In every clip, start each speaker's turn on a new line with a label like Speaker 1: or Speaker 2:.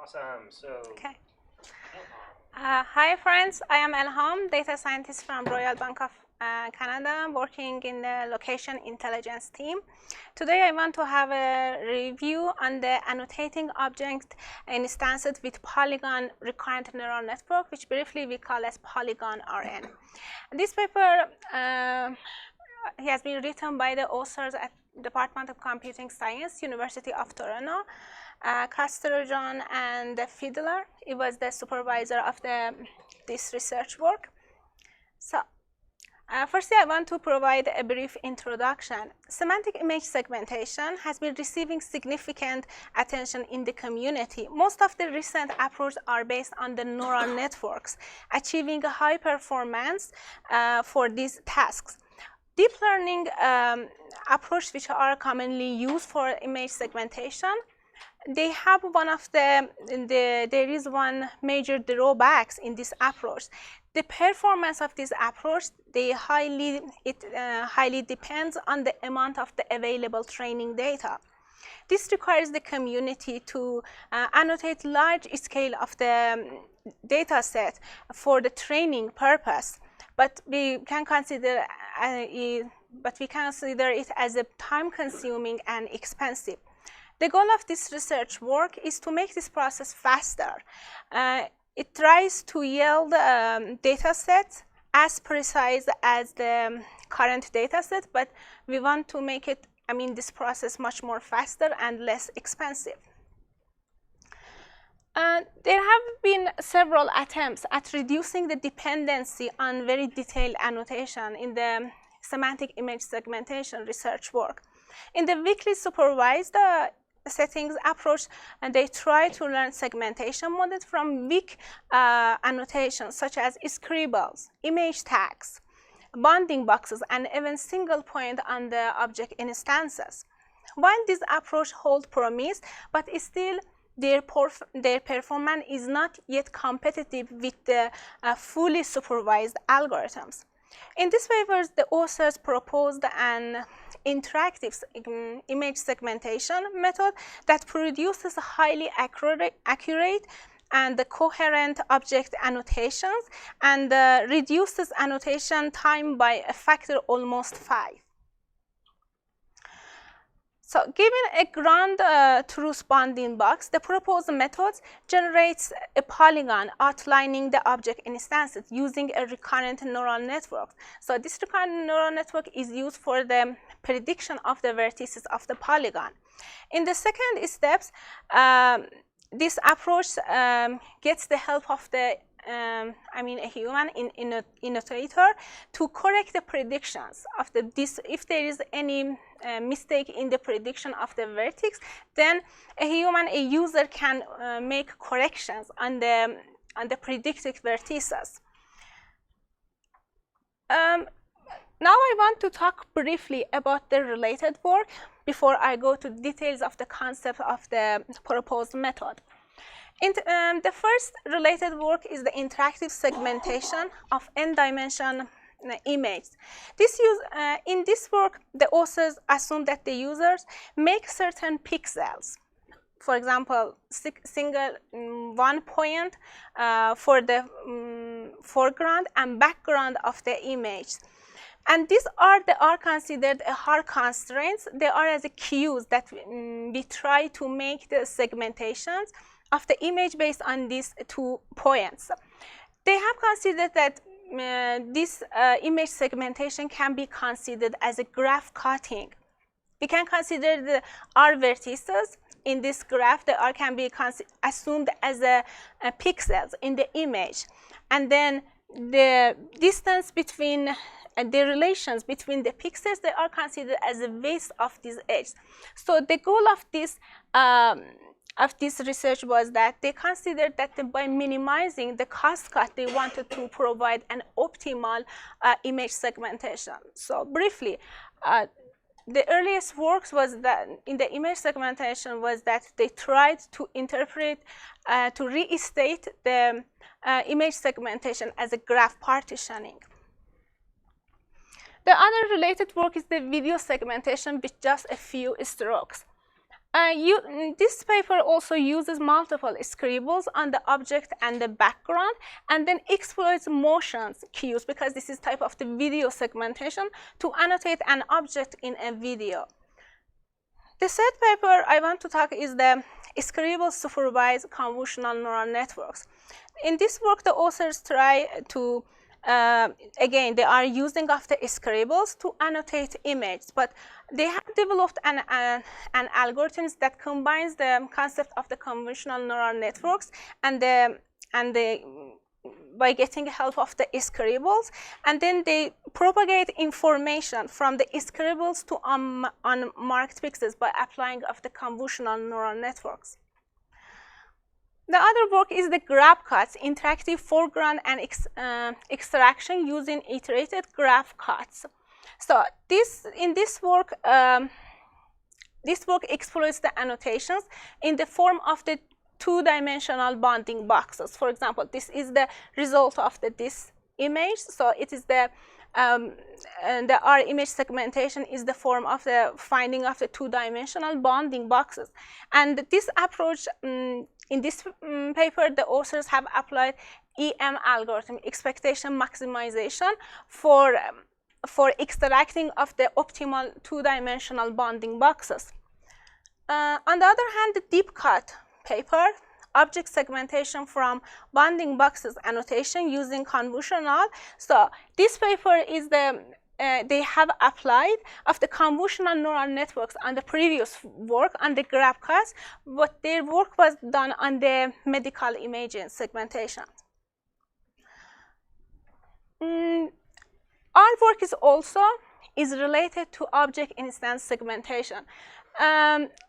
Speaker 1: Awesome. So,
Speaker 2: okay. Hi friends, I am Elham, data scientist from Royal Bank of Canada, working in the location intelligence team. Today I want to have a review on the annotating object instances with Polygon recurrent neural network, which briefly we call as Polygon RN. This paper has been written by the authors at Department of Computing Science, University of Toronto, Castrojohn and Fiedler. It was the supervisor of this research work. So, firstly, I want to provide a brief introduction. Semantic image segmentation has been receiving significant attention in the community. Most of the recent approaches are based on the neural networks, achieving a high performance for these tasks. Deep learning approaches, which are commonly used for image segmentation, they have there is one major drawbacks in this approach. The performance of this approach, highly depends on the amount of the available training data. This requires the community to annotate large scale of the data set for the training purpose, but we can consider it as a time-consuming and expensive. The goal of this research work is to make this process faster. It tries to yield data sets as precise as the current data set, but we want to make it, this process much more faster and less expensive. There have been several attempts at reducing the dependency on very detailed annotation in the semantic image segmentation research work. In the weakly supervised settings approach, and they try to learn segmentation models from weak annotations such as scribbles, image tags, bounding boxes, and even single point on the object instances. While this approach holds promise, but still their performance is not yet competitive with the fully supervised algorithms. In this paper, the authors proposed an interactive image segmentation method that produces highly accurate and coherent object annotations and reduces annotation time by a factor almost 5. So, given a ground truth bounding box, the proposed method generates a polygon outlining the object instances using a recurrent neural network. So, this recurrent neural network is used for the prediction of the vertices of the polygon. In the second steps, this approach gets the help of a human annotator to correct the predictions of if there is any mistake in the prediction of the vertex, then a user can make corrections on the predicted vertices. Now I want to talk briefly about the related work before I go to details of the concept of the proposed method. The first related work is the interactive segmentation of n-dimension image. In this work, the authors assume that the users make certain pixels, for example, one point for the foreground and background of the image. And these are considered hard constraints. They are as cues that we try to make the segmentations of the image based on these 2 points. They have considered that this image segmentation can be considered as a graph cutting. We can consider our vertices in this graph that can be assumed as pixels in the image, and then the distance between the relations between the pixels, they are considered as the weights of these edges. So the goal of this research was that they considered that by minimizing the cost cut, they wanted to provide an optimal image segmentation. So briefly, the earliest works was that in the image segmentation was that they tried to interpret, to restate the image segmentation as a graph partitioning. The other related work is the video segmentation with just a few strokes. This paper also uses multiple scribbles on the object and the background, and then exploits motions cues, because this is type of the video segmentation, to annotate an object in a video. The third paper I want to talk is the ScribbleSupervised convolutional neural networks. In this work, the authors try to again, they are using of the scribbles to annotate images, but they have developed an algorithm that combines the concept of the convolutional neural networks and by getting help of the scribbles, and then they propagate information from the scribbles to unmarked pixels by applying of the convolutional neural networks. The other work is the graph cuts, interactive foreground and extraction using iterated graph cuts. So this work exploits the annotations in the form of the two-dimensional bounding boxes. For example, this is the result of this image. So it is the our image segmentation is the form of the finding of the two-dimensional bounding boxes. And this approach, in this paper, the authors have applied EM algorithm, expectation maximization, for extracting of the optimal two-dimensional bounding boxes. On the other hand, the deep cut paper, object segmentation from bounding boxes annotation using convolutional. So this paper is they have applied of the convolutional neural networks on the previous work on the graph cuts, but their work was done on the medical imaging segmentation. Our work is related to object instance segmentation.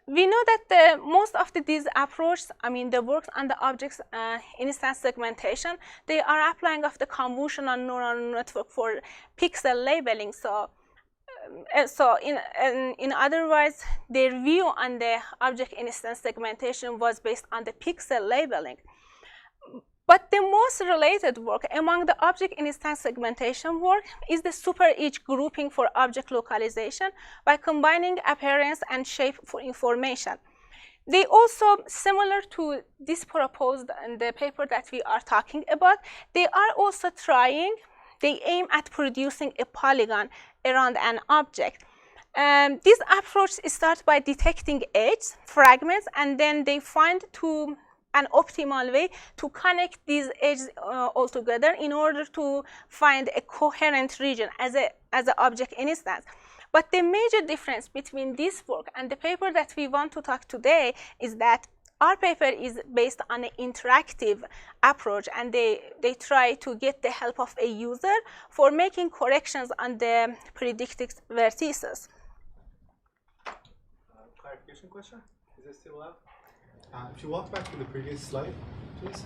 Speaker 2: We know that most of these approaches, the works on the objects instance segmentation, they are applying of the convolutional neural network for pixel labeling. So, in other words, their view on the object instance segmentation was based on the pixel labeling. But the most related work among the object instance segmentation work is the super edge grouping for object localization by combining appearance and shape for information. They also, similar to this proposed in the paper that we are talking about, they are also they aim at producing a polygon around an object. This approach starts by detecting edge fragments, and then they find an optimal way to connect these edges all together in order to find a coherent region as an object instance. But the major difference between this work and the paper that we want to talk today is that our paper is based on an interactive approach, and they try to get the help of a user for making corrections on the predicted vertices.
Speaker 1: Clarification question? Is it still up? If you walk back to the previous slide, please.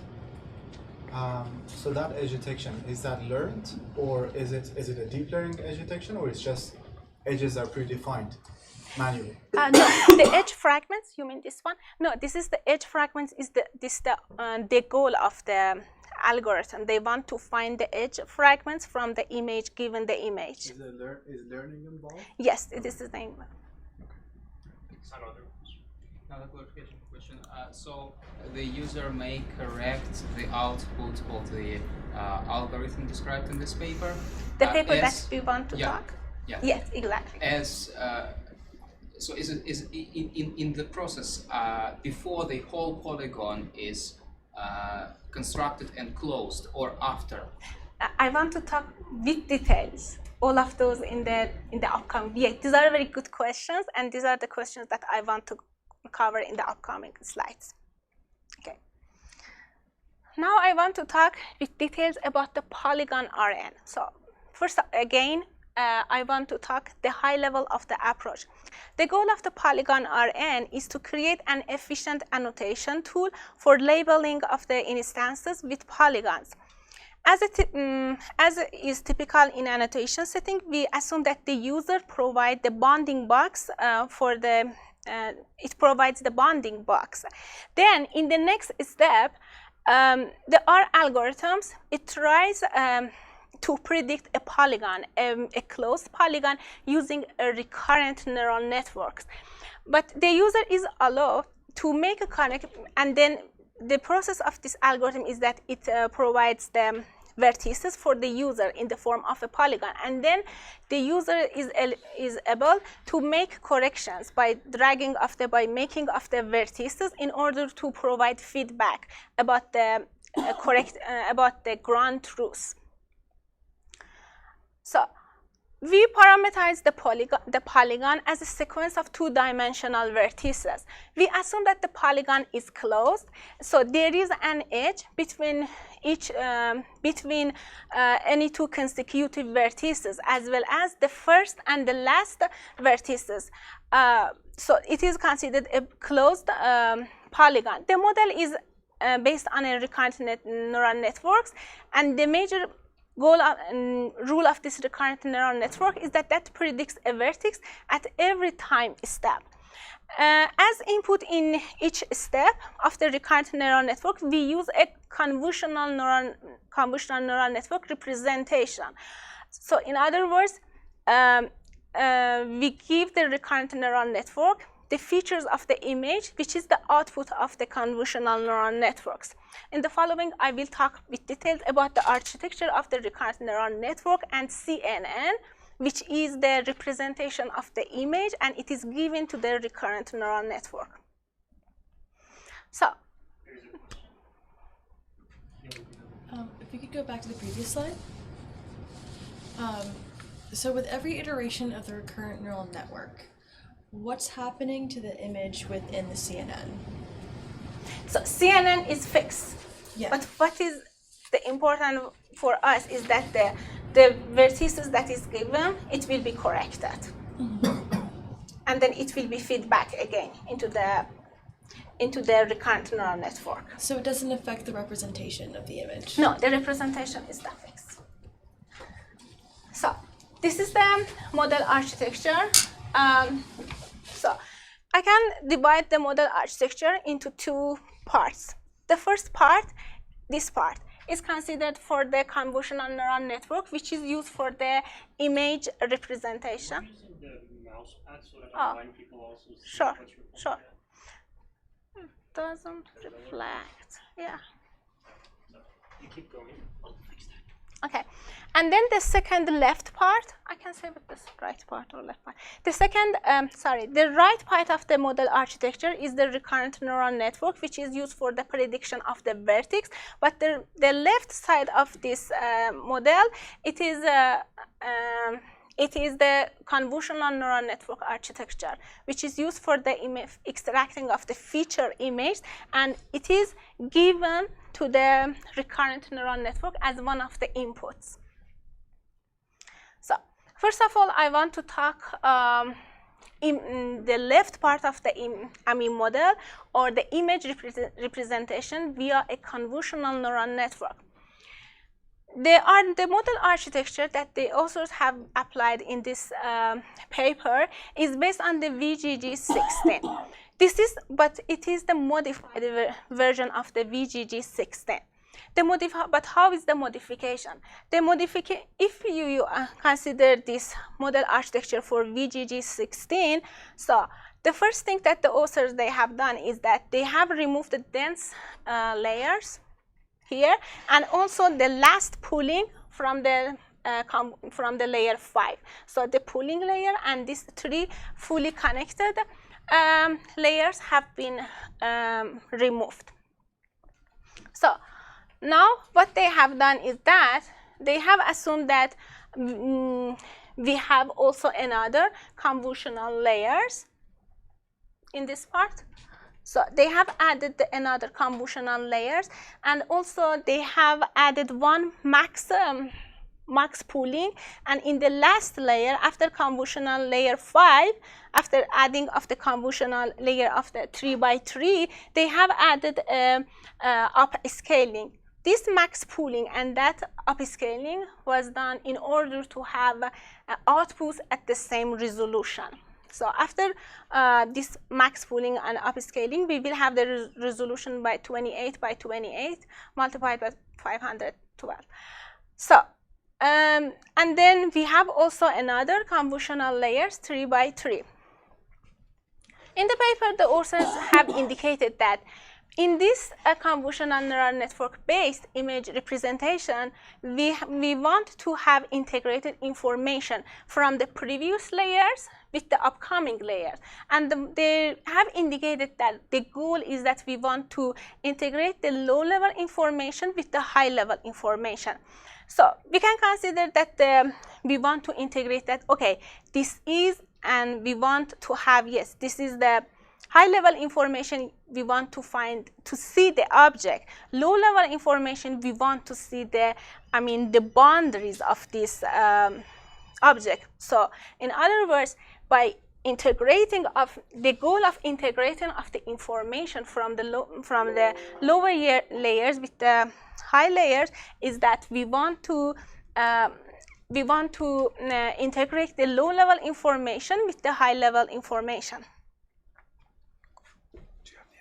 Speaker 1: So that edge detection, is that learned, or is it a deep learning edge detection, or it's just edges are predefined manually?
Speaker 2: No, the edge fragments, you mean this one? No, this is the edge fragments is the goal of the algorithm. They want to find the edge fragments from the image given the image.
Speaker 1: Is learning involved?
Speaker 2: Yes, this is the name.
Speaker 3: Another clarification question. So the user may correct the output of the algorithm described in this paper.
Speaker 2: The paper that we want to talk.
Speaker 3: Yeah.
Speaker 2: Yes, exactly.
Speaker 3: So is in the process before the whole polygon is constructed and closed, or after?
Speaker 2: I want to talk with details. All of those in the upcoming. Yeah, these are very good questions, and these are the questions that I want to cover in the upcoming slides. Okay. Now I want to talk with details about the Polygon RNN. So first, again, I want to talk the high level of the approach. The goal of the Polygon RNN is to create an efficient annotation tool for labeling of the instances with polygons. As is typical in annotation setting, we assume that the user provides the bounding box it provides the bounding box. Then in the next step, our algorithms, it tries to predict a polygon, a closed polygon using a recurrent neural networks. but the user is allowed to make a connect, and then the process of this algorithm is that it provides the vertices for the user in the form of a polygon, and then the user is able to make corrections by making of the vertices in order to provide feedback about the about the ground truth. So we parameterize the polygon as a sequence of two-dimensional vertices. We assume that the polygon is closed, so there is an edge between any two consecutive vertices, as well as the first and the last vertices. So it is considered a closed polygon. The model is based on a recurrent neural networks, and the major goal rule of this recurrent neural network is that predicts a vertex at every time step. As input in each step of the recurrent neural network, we use a convolutional neural network representation. So in other words, we give the recurrent neural network the features of the image, which is the output of the convolutional neural networks. In the following, I will talk with details about the architecture of the recurrent neural network and CNN, which is the representation of the image, and it is given to the recurrent neural network. So,
Speaker 4: if we could go back to the previous slide. So with every iteration of the recurrent neural network, what's happening to the image within the CNN?
Speaker 2: So CNN is fixed,
Speaker 4: Yeah.
Speaker 2: but what is the important for us is that the vertices that is given, it will be corrected. And then it will be feedback again into the recurrent neural network.
Speaker 4: So it doesn't affect the representation of the image?
Speaker 2: No, the representation is not fixed. So this is the model architecture. So I can divide the model architecture into two parts. The first part, this part, is considered for the convolutional neural network, which is used for the image representation.
Speaker 5: I'm using the mouse pad so that online people also see
Speaker 2: Sure,
Speaker 5: what's recorded.
Speaker 2: sure. It doesn't reflect, yeah.
Speaker 5: You keep going. I'll fix that.
Speaker 2: Okay, and then the second left part, I can say with this right part or left part. The second, the right part of the model architecture is the recurrent neural network, which is used for the prediction of the vertex. But the left side of this model, it is the convolutional neural network architecture, which is used for the extracting of the feature image, and it is given to the recurrent neural network as one of the inputs. So first of all, I want to talk in the left part of the model, or the image representation via a convolutional neural network. The model architecture that the authors have applied in this paper is based on the VGG16. But it is the modified version of the VGG16. But how is the modification? If you consider this model architecture for VGG16, so the first thing that the authors they have done is that they have removed the dense layers here, and also the last pooling from the layer 5. So the pooling layer and these three fully connected layers have been removed. So now what they have done is that they have assumed that we have also another convolutional layers in this part. So they have added another convolutional layers, and also they have added one max pooling, and in the last layer after convolutional layer 5, after adding of the convolutional layer of the 3 by 3, they have added upscaling. This max pooling and that upscaling was done in order to have outputs at the same resolution. So after this max pooling and upscaling, we will have the resolution by 28 by 28 multiplied by 512. So and then we have also another convolutional layers 3 by 3. In the paper, the authors have indicated that in this convolutional neural network-based image representation, we want to have integrated information from the previous layers with the upcoming layers. And they have indicated that the goal is that we want to integrate the low-level information with the high-level information. So we can consider that we want to integrate that, okay, this is, and we want to have, yes, this is the high-level information we want to find, to see the object. Low-level information, we want to see the boundaries of this object. So in other words, by integrating the goal of integrating of the information from the lower layers with the high layers is that we want to integrate the low-level information with the high-level information.
Speaker 1: Do you have the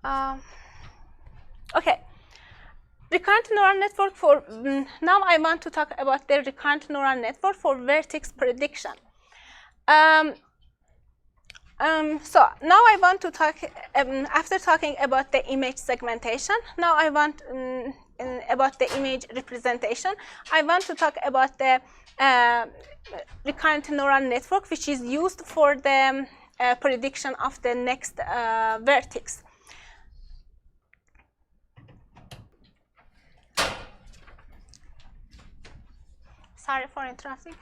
Speaker 1: adapter?
Speaker 2: Okay. Recurrent neural network for, now I want to talk about the recurrent neural network for vertex prediction. So now I want to talk, after talking about the image segmentation, now I want, about the image representation, I want to talk about the recurrent neural network, which is used for the prediction of the next vertex. Sorry for interrupting.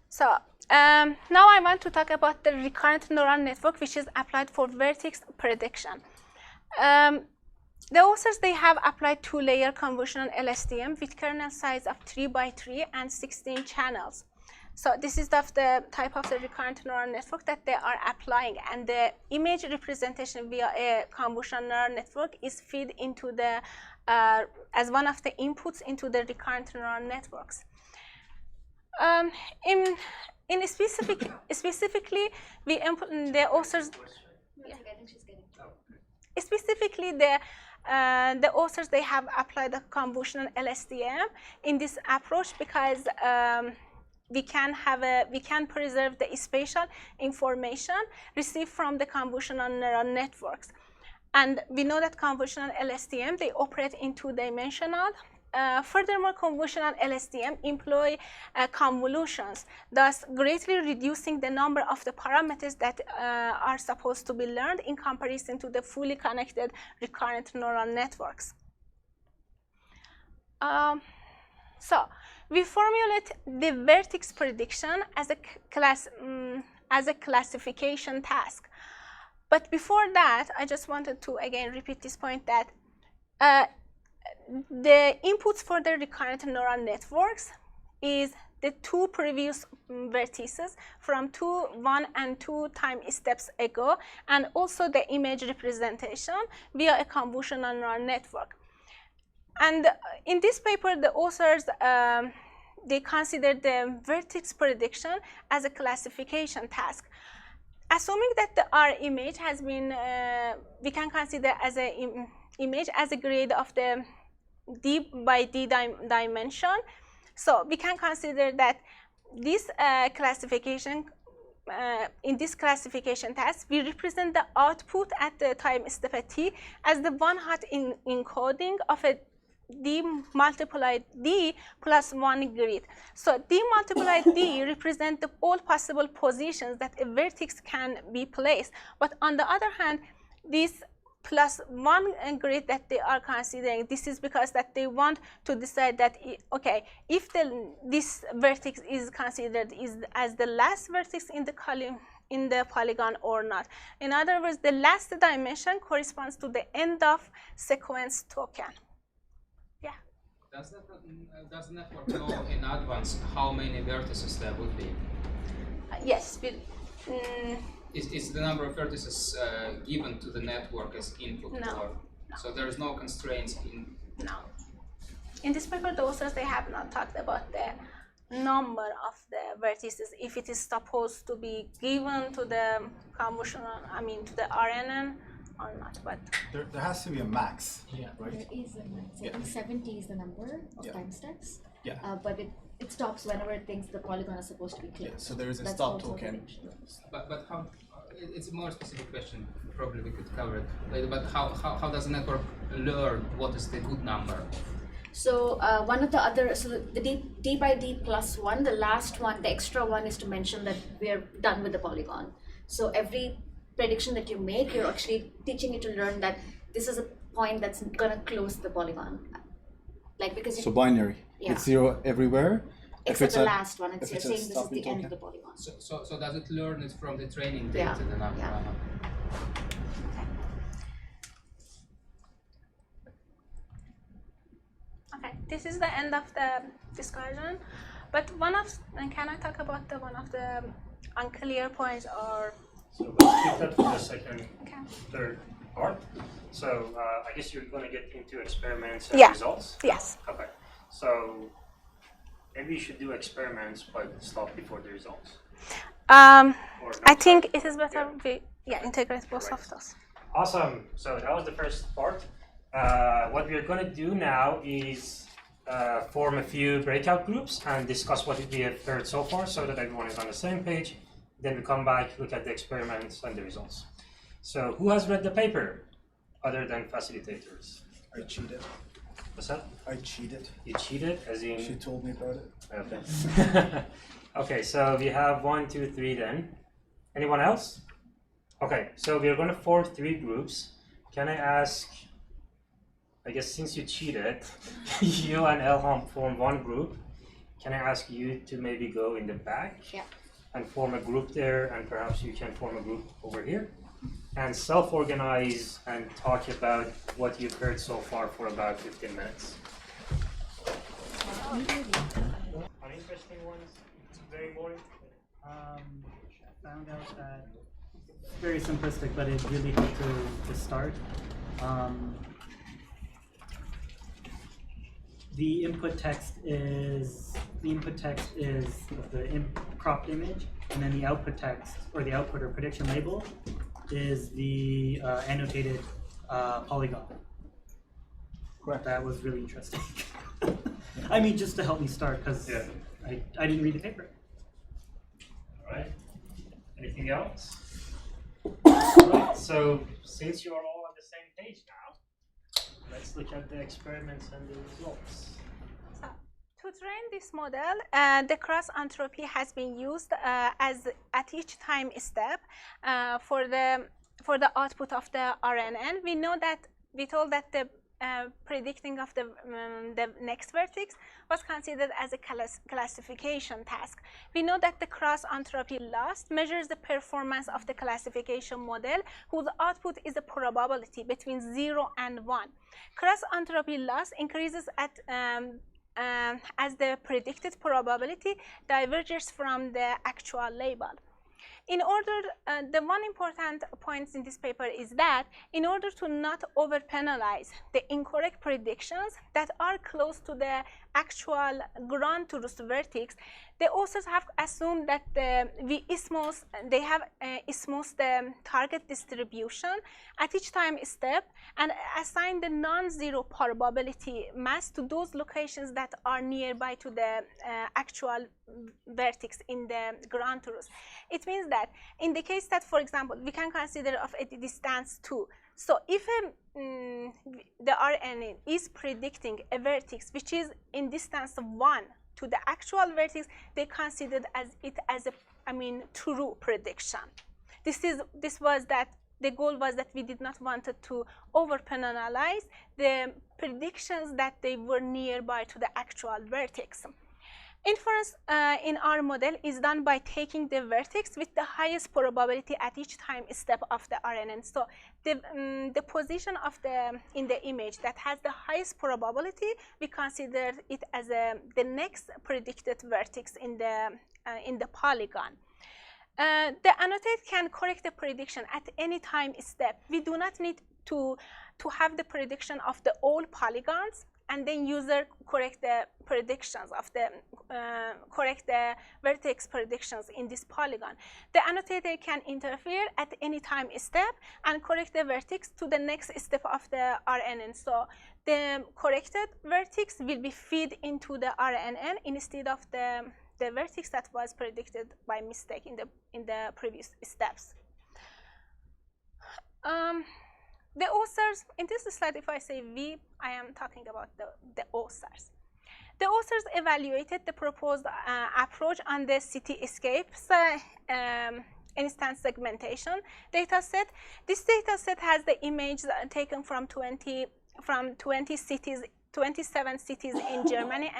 Speaker 2: So now I want to talk about the recurrent neural network, which is applied for vertex prediction. The authors, they have applied 2-layer convolutional LSTM with kernel size of 3 by 3 and 16 channels. So this is the type of the recurrent neural network that they are applying, and the image representation via a convolutional neural network is fed into the as one of the inputs into the recurrent neural networks. Specifically, the authors. Yeah. Specifically, the authors, they have applied the convolutional LSTM in this approach because we can preserve the spatial information received from the convolutional neural networks, and we know that convolutional LSTM, they operate in 2-dimensional. Furthermore, convolutional LSTM employ convolutions, thus greatly reducing the number of the parameters that are supposed to be learned in comparison to the fully connected recurrent neural networks. So we formulate the vertex prediction as a classification task. But before that, I just wanted to again repeat this point that the inputs for the recurrent neural networks is the 2 previous vertices from 1 and 2 time steps ago, and also the image representation via a convolutional neural network. And in this paper, the authors, they consider the vertex prediction as a classification task. Assuming that the R image has been, we can consider as an image as a grade of the D by D dimension. So we can consider that this classification, in this classification task, we represent the output at the time step t as the one-hot encoding of a D multiplied D plus 1 grid. So D multiplied D represent the all possible positions that a vertex can be placed. But on the other hand, this plus 1 grid that they are considering, this is because that they want to decide that, okay, if this vertex is considered as the last vertex in the polygon or not. In other words, the last dimension corresponds to the end of sequence token. Yeah.
Speaker 3: Does the network know in advance how many vertices there would be?
Speaker 2: Yes.
Speaker 3: Is the number of vertices given to the network as input?
Speaker 2: No.
Speaker 3: Or, so there is no constraints in?
Speaker 2: No. In this paper, the authors, they have not talked about the number of the vertices, if it is supposed to be given to the convolutional, to the RNN or not. But
Speaker 1: there has to be a max, right?
Speaker 6: There is a max. I think 70 is the number of time steps.
Speaker 1: Yeah.
Speaker 6: But it stops whenever it thinks the polygon is supposed to be clear.
Speaker 1: Yeah, so there is a
Speaker 6: That's
Speaker 1: stop
Speaker 6: also
Speaker 1: token.
Speaker 6: prediction.
Speaker 3: But how? It's a more specific question. Probably we could cover it later. But how does the network learn what is the good number?
Speaker 6: So one of the other, so the d by d plus one, the last one, the extra one is to mention that we are done with the polygon. So every prediction that you make, you're actually teaching it to learn that this is a point that's gonna close the polygon. Like because
Speaker 1: So binary.
Speaker 6: Yeah.
Speaker 1: It's 0 everywhere.
Speaker 6: except the last one,
Speaker 1: if
Speaker 6: you're
Speaker 1: it's a
Speaker 6: saying this is
Speaker 1: stopping
Speaker 6: the end of
Speaker 1: token.
Speaker 6: the polygon.
Speaker 3: So does it learn it from the training
Speaker 6: Yeah,
Speaker 3: data? The number?
Speaker 6: yeah.
Speaker 2: Okay, this is the end of the discussion. But can I talk about one of the unclear points or?
Speaker 5: So let's keep that for the second,
Speaker 2: Okay.
Speaker 5: third part. So I guess you're going to get into experiments and
Speaker 2: Yeah.
Speaker 5: results.
Speaker 2: Yes.
Speaker 5: Okay. So maybe you should do experiments, but stop before the results. Or
Speaker 2: I
Speaker 5: not.
Speaker 2: think it is better we integrate both of those.
Speaker 5: Awesome. So that was the first part. What we're going to do now is form a few breakout groups and discuss what we have heard so far so that everyone is on the same page. Then we come back, look at the experiments and the results. So who has read the paper other than facilitators?
Speaker 1: I cheated.
Speaker 5: What's that?
Speaker 1: I cheated.
Speaker 5: You cheated, as in...
Speaker 1: She told me about it.
Speaker 5: Okay. Okay, so we have 1, 2, 3 then. Anyone else? Okay, so we're going to form 3 groups. Can I ask, I guess since you cheated, you and Elham form one group. Can I ask you to maybe go in the back?
Speaker 6: Yeah.
Speaker 5: And form a group there, and perhaps you can form a group over here. And self-organize and talk about what you've heard so far for about 15 minutes. Uninteresting ones, very boring.
Speaker 7: Found out that it's very simplistic, but it really helped to start. The input text is the cropped image, and then the output text or the output or prediction label is the annotated polygon.
Speaker 1: Correct.
Speaker 7: That was really interesting. I mean, just to help me start, because
Speaker 5: Yeah.
Speaker 7: I didn't read the paper.
Speaker 5: All right. Anything else? All right. So since you are all on the same page now, let's look at the experiments and the results.
Speaker 2: So, to train this model, the cross entropy has been used as at each time step for the output of the RNN. We told that the predicting of the next vertex was considered as a classification task. We know that the cross entropy loss measures the performance of the classification model, whose output is a probability between 0 and 1. Cross entropy loss increases as the predicted probability diverges from the actual label. In order, the one important point in this paper is that in order to not over-penalize the incorrect predictions that are close to the actual ground truth vertex, they also have assumed that they have ismos the target distribution at each time step and assign the non-zero probability mass to those locations that are nearby to the actual vertex in the ground truth. It means that in the case that, for example, we can consider of a distance 2. So if the RNN is predicting a vertex which is in distance 1 to the actual vertex, they considered it as a true prediction. The goal was that we did not want to over-penalize the predictions that they were nearby to the actual vertex. Inference in our model is done by taking the vertex with the highest probability at each time step of the RNN. So the position of in the image that has the highest probability, we consider it as the next predicted vertex in the polygon. The annotate can correct the prediction at any time step. We do not need to have the prediction of the all polygons and then user correct the predictions of the correct the vertex predictions in this polygon. The annotator can interfere at any time step and correct the vertex to the next step of the RNN. So the corrected vertex will be fed into the RNN instead of the vertex that was predicted by mistake in the previous steps. The authors, in this slide, if I say we, I am talking about the authors. The authors evaluated the proposed approach on the cityscapes instance segmentation dataset. This dataset has the images taken from 20 cities, 27 cities in Germany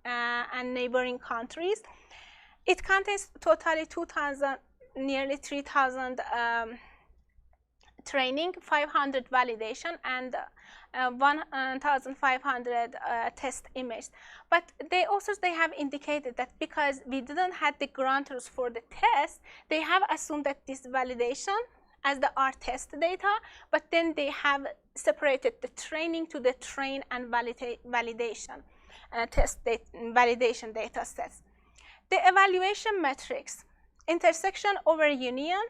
Speaker 2: and neighboring countries. It contains totally 2,000, nearly 3,000 training, 500 validation, and 1,500 test images. But the authors, they have indicated that because we didn't have the grantors for the test, they have assumed that this validation as the R test data, but then they have separated the training to the train and validation validation data sets. The evaluation metrics, intersection over union,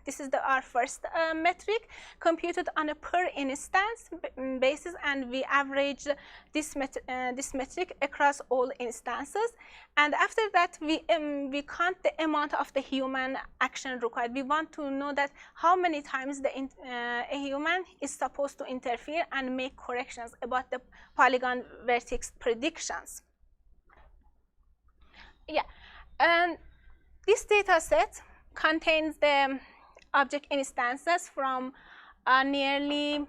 Speaker 2: this is our first metric, computed on a per instance basis, and we average this metric across all instances. And after that, we count the amount of the human action required. We want to know that how many times a human is supposed to interfere and make corrections about the polygon vertex predictions. Yeah, and this data set contains the object instances from nearly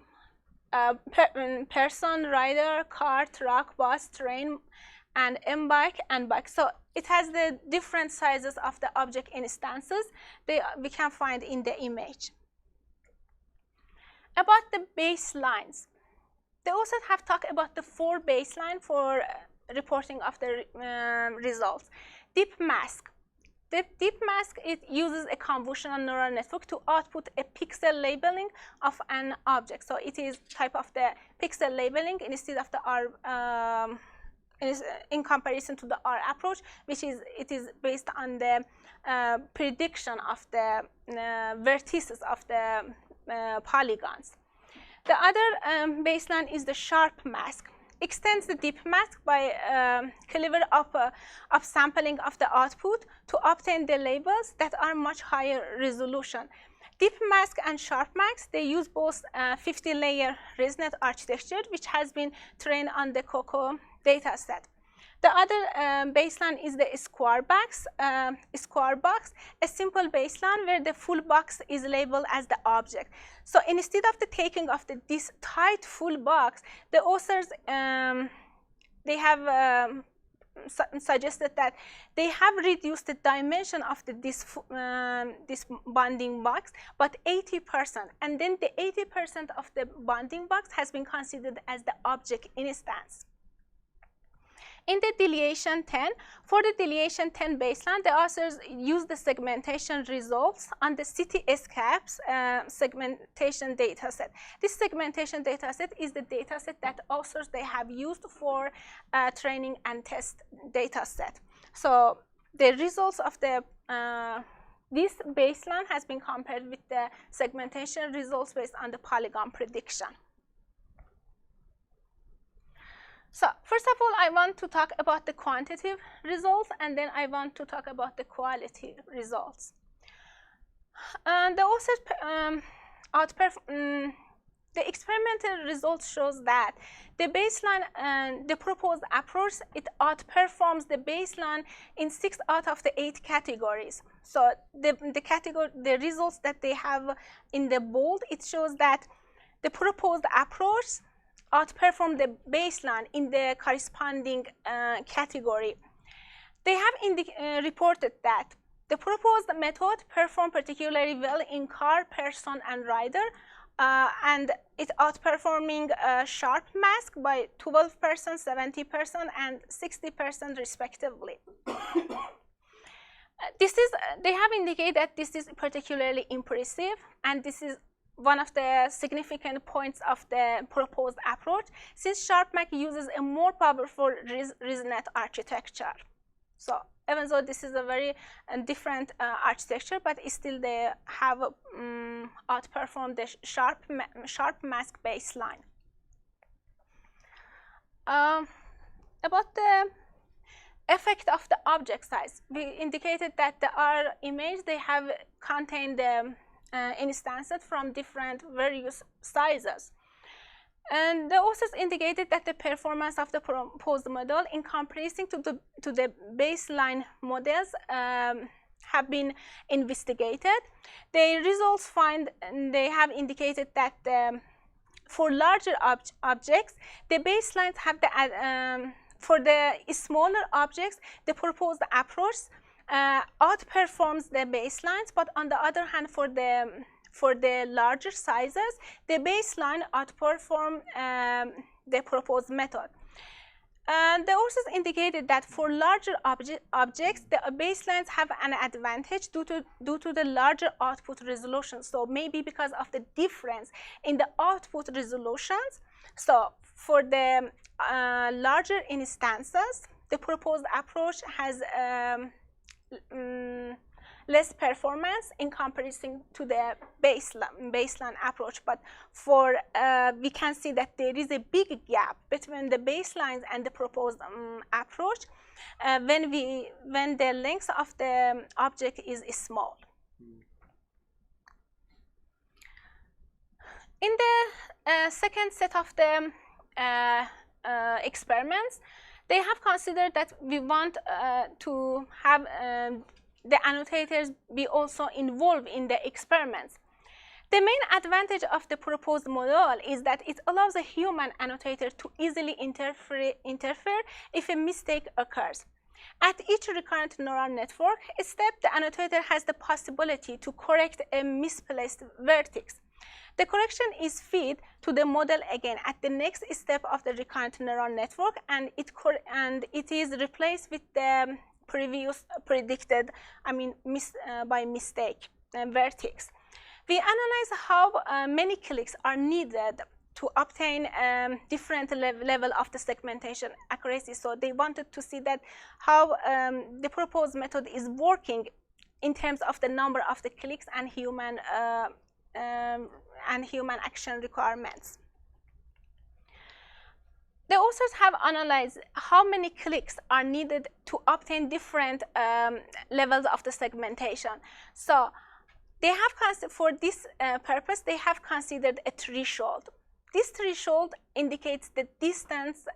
Speaker 2: person, rider, car, truck, bus, train, and m-bike and bike. So it has the different sizes of the object instances we can find in the image. About the baselines, they also have talked about the 4 baseline for reporting of the results. Deep mask. The deep mask, it uses a convolutional neural network to output a pixel labeling of an object. So it is type of the pixel labeling instead of the R, in comparison to the R approach, which is based on the prediction of the vertices of the polygons. The other baseline is the sharp mask. Extends the deep mask by clever upsampling of the output to obtain the labels that are much higher resolution. Deep mask and sharp mask, they use both 50-layer ResNet architecture, which has been trained on the COCO dataset. The other baseline is the square box, a simple baseline where the full box is labeled as the object. So instead of the taking of this tight full box, the authors they have suggested that they have reduced the dimension of this bounding box, but 80%, and then the 80% of the bounding box has been considered as the object instance. In the deletion 10, for the deletion 10 baseline, the authors use the segmentation results on the cityscapes segmentation dataset. This segmentation dataset is the dataset that authors they have used for training and test dataset. So the results of the this baseline has been compared with the segmentation results based on the polygon prediction. So first of all, I want to talk about the quantitative results, and then I want to talk about the quality results. The authors the experimental results shows that the baseline, the proposed approach, it outperforms the baseline in 6 out of the 8 categories. So the results that they have in the bold, it shows that the proposed approach outperform the baseline in the corresponding category. They have reported that the proposed method performed particularly well in car, person, and rider, and it outperforming sharp mask by 12%, 70%, and 60% respectively. They have indicated that this is particularly impressive, and this is one of the significant points of the proposed approach, since SharpMac uses a more powerful ResNet architecture. So even though this is a very different architecture, but still they have outperformed the sharp mask baseline. About the effect of the object size, we indicated that our image, they have contained the instances from different various sizes. And the authors indicated that the performance of the proposed model in comparison to the baseline models have been investigated. The results they have indicated that for larger objects, the baselines have the for the smaller objects, the proposed approach outperforms the baselines, but on the other hand, for the larger sizes, the baseline outperforms the proposed method. And the authors indicated that for larger objects, the baselines have an advantage due to the larger output resolution. So maybe because of the difference in the output resolutions. So for the larger instances, the proposed approach has less performance in comparison to the baseline approach. But for we can see that there is a big gap between the baselines and the proposed approach when the length of the object is small. In the second set of the experiments, they have considered that we want to have the annotators be also involved in the experiments. The main advantage of the proposed model is that it allows a human annotator to easily interfere if a mistake occurs. At each recurrent neural network step, the annotator has the possibility to correct a misplaced vertex. The correction is fed to the model again at the next step of the recurrent neural network, and it is replaced with the previous predicted, by mistake vertex. We analyze how many clicks are needed to obtain different level of the segmentation accuracy. So they wanted to see that how the proposed method is working in terms of the number of the clicks and human action requirements. The authors have analyzed how many clicks are needed to obtain different levels of the segmentation. So they have, for this purpose, they have considered a threshold. This threshold indicates the distance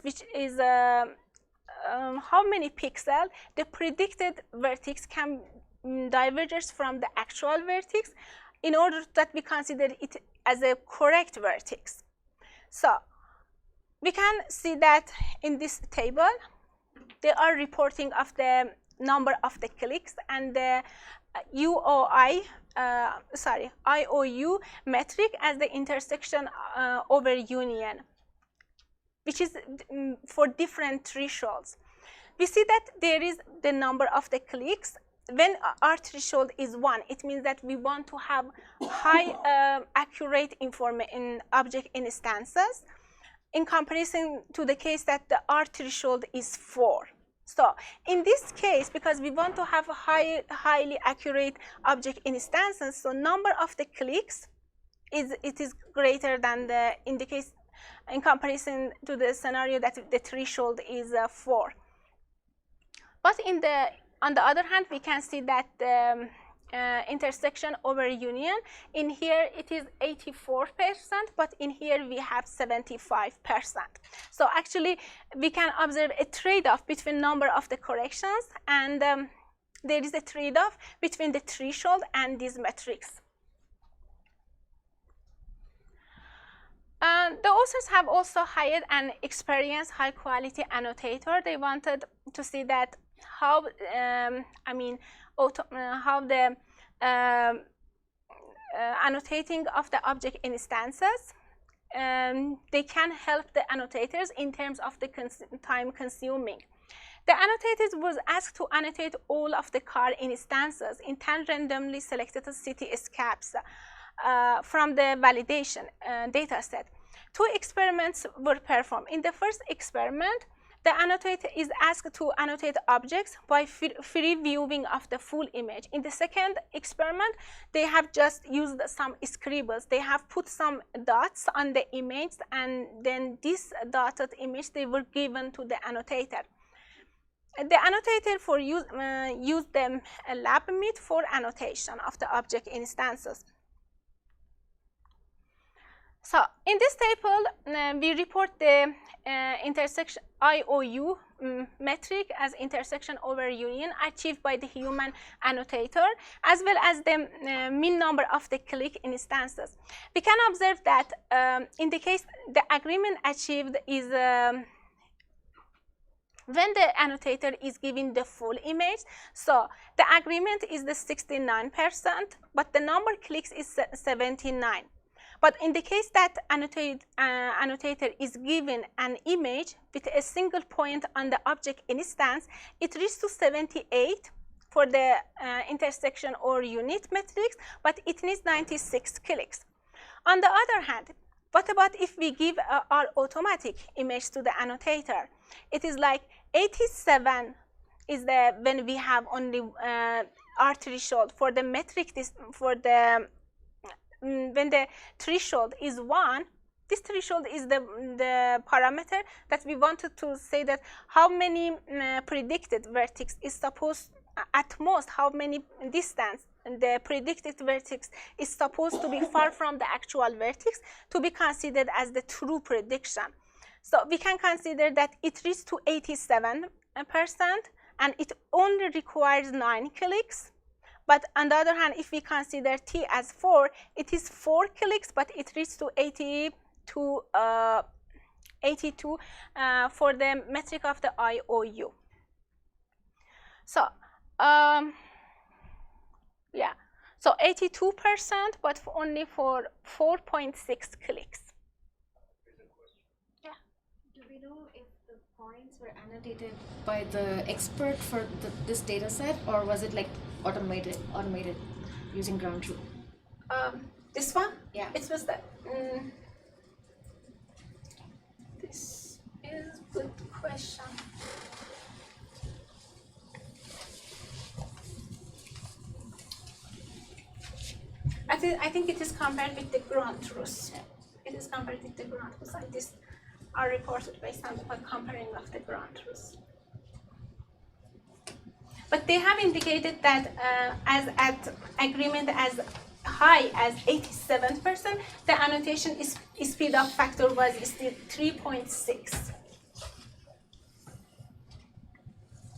Speaker 2: which is how many pixels the predicted vertex can diverge from the actual vertex in order that we consider it as a correct vertex. So we can see that in this table, they are reporting of the number of the clicks and the IOU metric as the intersection over union, which is for different thresholds. We see that there is the number of the clicks. When our threshold is 1, it means that we want to have high accurate information in object instances in comparison to the case that the R threshold is 4. So in this case, because we want to have a highly accurate object instances, so number of the clicks is greater than the in comparison to the scenario that the threshold is 4. But on the other hand, we can see that the intersection over union, in here it is 84%, but in here we have 75%. So actually, we can observe a trade-off between number of the corrections, and there is a trade-off between the threshold and these metrics. The authors have also hired an experienced, high-quality annotator. They wanted to see that how how the annotating of the object instances they can help the annotators in terms of the time consuming. The annotator was asked to annotate all of the car instances in 10 randomly selected cityscapes from the validation dataset. 2 experiments were performed. In the first experiment, the annotator is asked to annotate objects by free viewing of the full image. In the second experiment, they have just used some scribbles. They have put some dots on the image, and then this dotted image they were given to the annotator. The annotator used the lab meat for annotation of the object instances. So in this table, we report the intersection IOU metric as intersection over union achieved by the human annotator, as well as the mean number of the click instances. We can observe that in the case the agreement achieved is when the annotator is giving the full image. So the agreement is the 69%, but the number clicks is 79. But in the case that annotator is given an image with a single point on the object instance, it reaches to 78 for the intersection or unit metrics, but it needs 96 clicks. On the other hand, what about if we give our automatic image to the annotator? It is like 87 is the when we have only our threshold for the metric when the threshold is 1, this threshold is the parameter that we wanted to say that how many predicted vertex is supposed, at most how many distance the predicted vertex is supposed to be far from the actual vertex to be considered as the true prediction. So we can consider that it reaches to 87%, and it only requires 9 clicks. But on the other hand, if we consider t as 4, it is 4 clicks, but it reaches to 82 for the metric of the IOU. So, yeah, so 82%, but only for 4.6 clicks. Yeah.
Speaker 6: Do we know if the points were annotated by the expert for this data set, or was it like automated using ground truth?
Speaker 2: This one?
Speaker 6: Yeah.
Speaker 2: It was that. This is a good question. I think it is compared with the ground truth. It is compared with the ground truth, and this are reported based on the comparing of the ground truth. But they have indicated that as at agreement as high as 87%, the annotation speed up factor was still 3.6.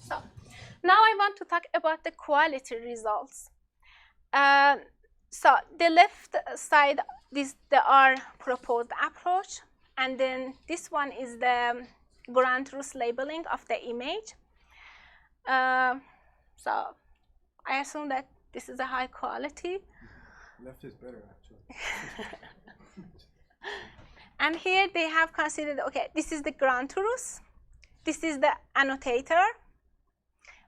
Speaker 2: So now I want to talk about the quality results. So the left side is our proposed approach, and then this one is the ground truth labeling of the image. So I assume that this is a high quality.
Speaker 1: Left is better, actually.
Speaker 2: And here they have considered, okay, this is the ground truth, this is the annotator,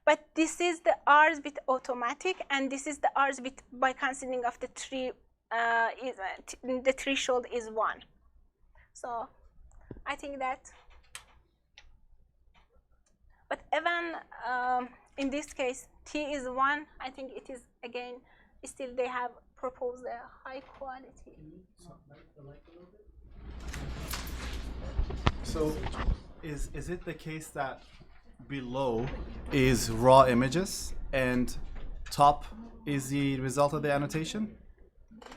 Speaker 2: but this is the R's with automatic, and this is the R's with by considering of the the threshold is 1. So I think that, but even in this case, T is 1. I think it is, again, still they have proposed a high quality.
Speaker 1: So is it the case that below is raw images and top is the result of the annotation?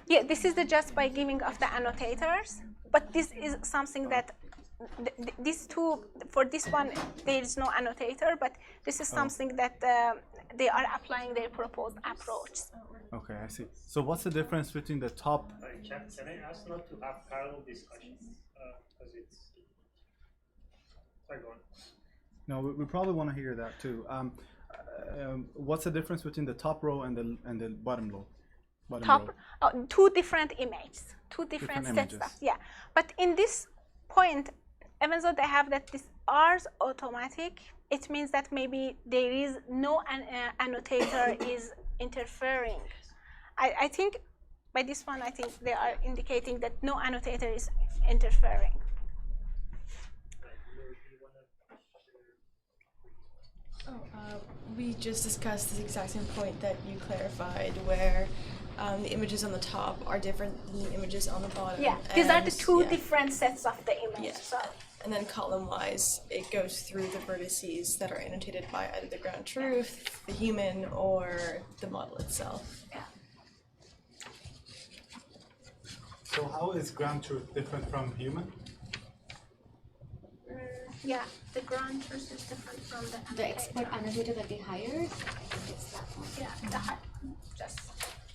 Speaker 2: Yeah, this is the just by giving of the annotators, but this is something that these two, for this one there is no annotator, but this is something that they are applying their proposed approach.
Speaker 1: Okay, I see. So what's the difference between the top?
Speaker 5: Can I ask not to have parallel discussions? Because it's... Sorry, go on.
Speaker 1: No, we probably want to hear that too. What's the difference between the top row and the bottom row?
Speaker 2: Two different images, two different sets of, yeah. But in this point, even though they have that this R's automatic it means that maybe there is no annotator is interfering. I think by this one, I think they are indicating that no annotator is interfering.
Speaker 4: We just discussed this exact same point that you clarified, where the images on the top are different than the images on the bottom.
Speaker 2: Yeah, these are the two
Speaker 4: yeah.
Speaker 2: different sets of the image.
Speaker 4: Yeah.
Speaker 2: So.
Speaker 4: And then column-wise, it goes through the vertices that are annotated by either the ground truth, the human, or the model itself.
Speaker 2: Yeah.
Speaker 1: So how is ground truth different from human?
Speaker 2: Yeah, the ground truth is different from the
Speaker 6: The
Speaker 2: annotator.
Speaker 6: expert annotator that they hired, it's that one.
Speaker 2: Yeah, just.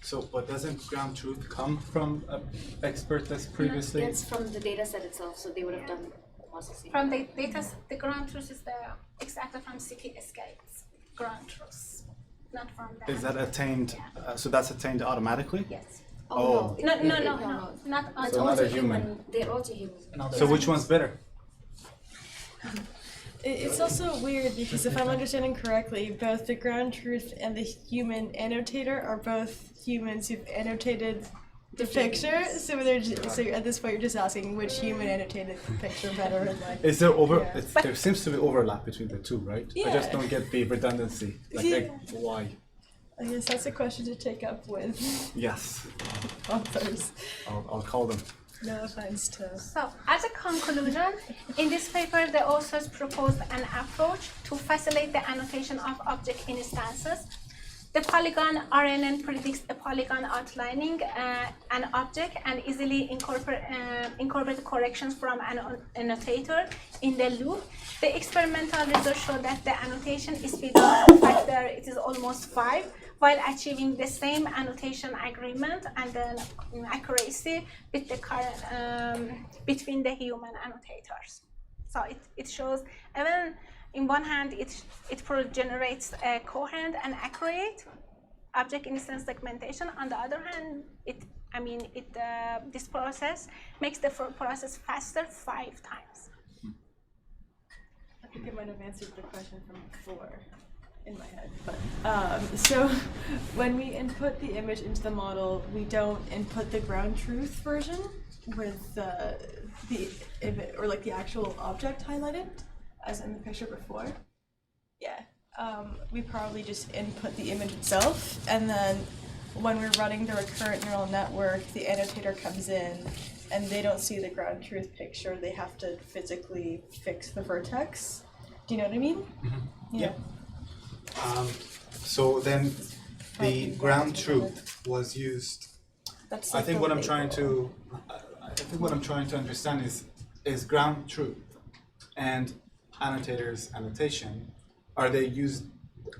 Speaker 1: So, but doesn't ground truth come from an expert that's previously?
Speaker 6: It's from the data set itself, so they would have done the processing.
Speaker 2: From the data, the ground truth is the exactly from city escapes. Ground truth, not from the.
Speaker 1: Is that attained?
Speaker 2: Yeah.
Speaker 1: So that's attained automatically?
Speaker 2: Yes.
Speaker 1: Oh.
Speaker 2: No,
Speaker 6: it-
Speaker 2: no,
Speaker 6: it-
Speaker 2: no, no, not
Speaker 6: That's
Speaker 1: So
Speaker 2: on.
Speaker 1: another
Speaker 6: also
Speaker 1: human.
Speaker 6: They're also human.
Speaker 1: So which one's better?
Speaker 4: It's also weird because if I'm understanding correctly, both the ground truth and the human annotator are both humans who've annotated the picture. So so at this point, you're just asking which human annotated the picture better, and like.
Speaker 1: Is there
Speaker 4: Yeah.
Speaker 1: there seems to be overlap between the two, right? I just
Speaker 4: Yeah.
Speaker 1: don't get the redundancy. Like why?
Speaker 4: I guess that's a question to take up with
Speaker 1: Yes,
Speaker 4: authors.
Speaker 1: I'll call them.
Speaker 4: No offense to.
Speaker 2: So, as a conclusion, in this paper, the authors proposed an approach to facilitate the annotation of object instances. The Polygon RNN predicts a polygon outlining an object and easily incorporate corrections from an annotator in the loop. The experimental results show that the annotation speed factor it is almost 5, while achieving the same annotation agreement and then accuracy with the current between the human annotators. So it shows even in one hand it generates a coherent and accurate object instance segmentation. On the other hand, this process makes the process faster 5 times.
Speaker 4: I think I might have answered the question from before in my head. But so when we input the image into the model, we don't input the ground truth version with the or like the actual object highlighted, as in the picture before. Yeah. We probably just input the image itself, and then when we're running the recurrent neural network, the annotator comes in and they don't see the ground truth picture. They have to physically fix the vertex. Do you know what I mean?
Speaker 1: Mm-hmm.
Speaker 4: Yeah.
Speaker 1: So then the ground truth was used.
Speaker 4: That's
Speaker 1: I think what I'm
Speaker 4: label.
Speaker 1: trying to understand is ground truth and annotator's annotation, are they used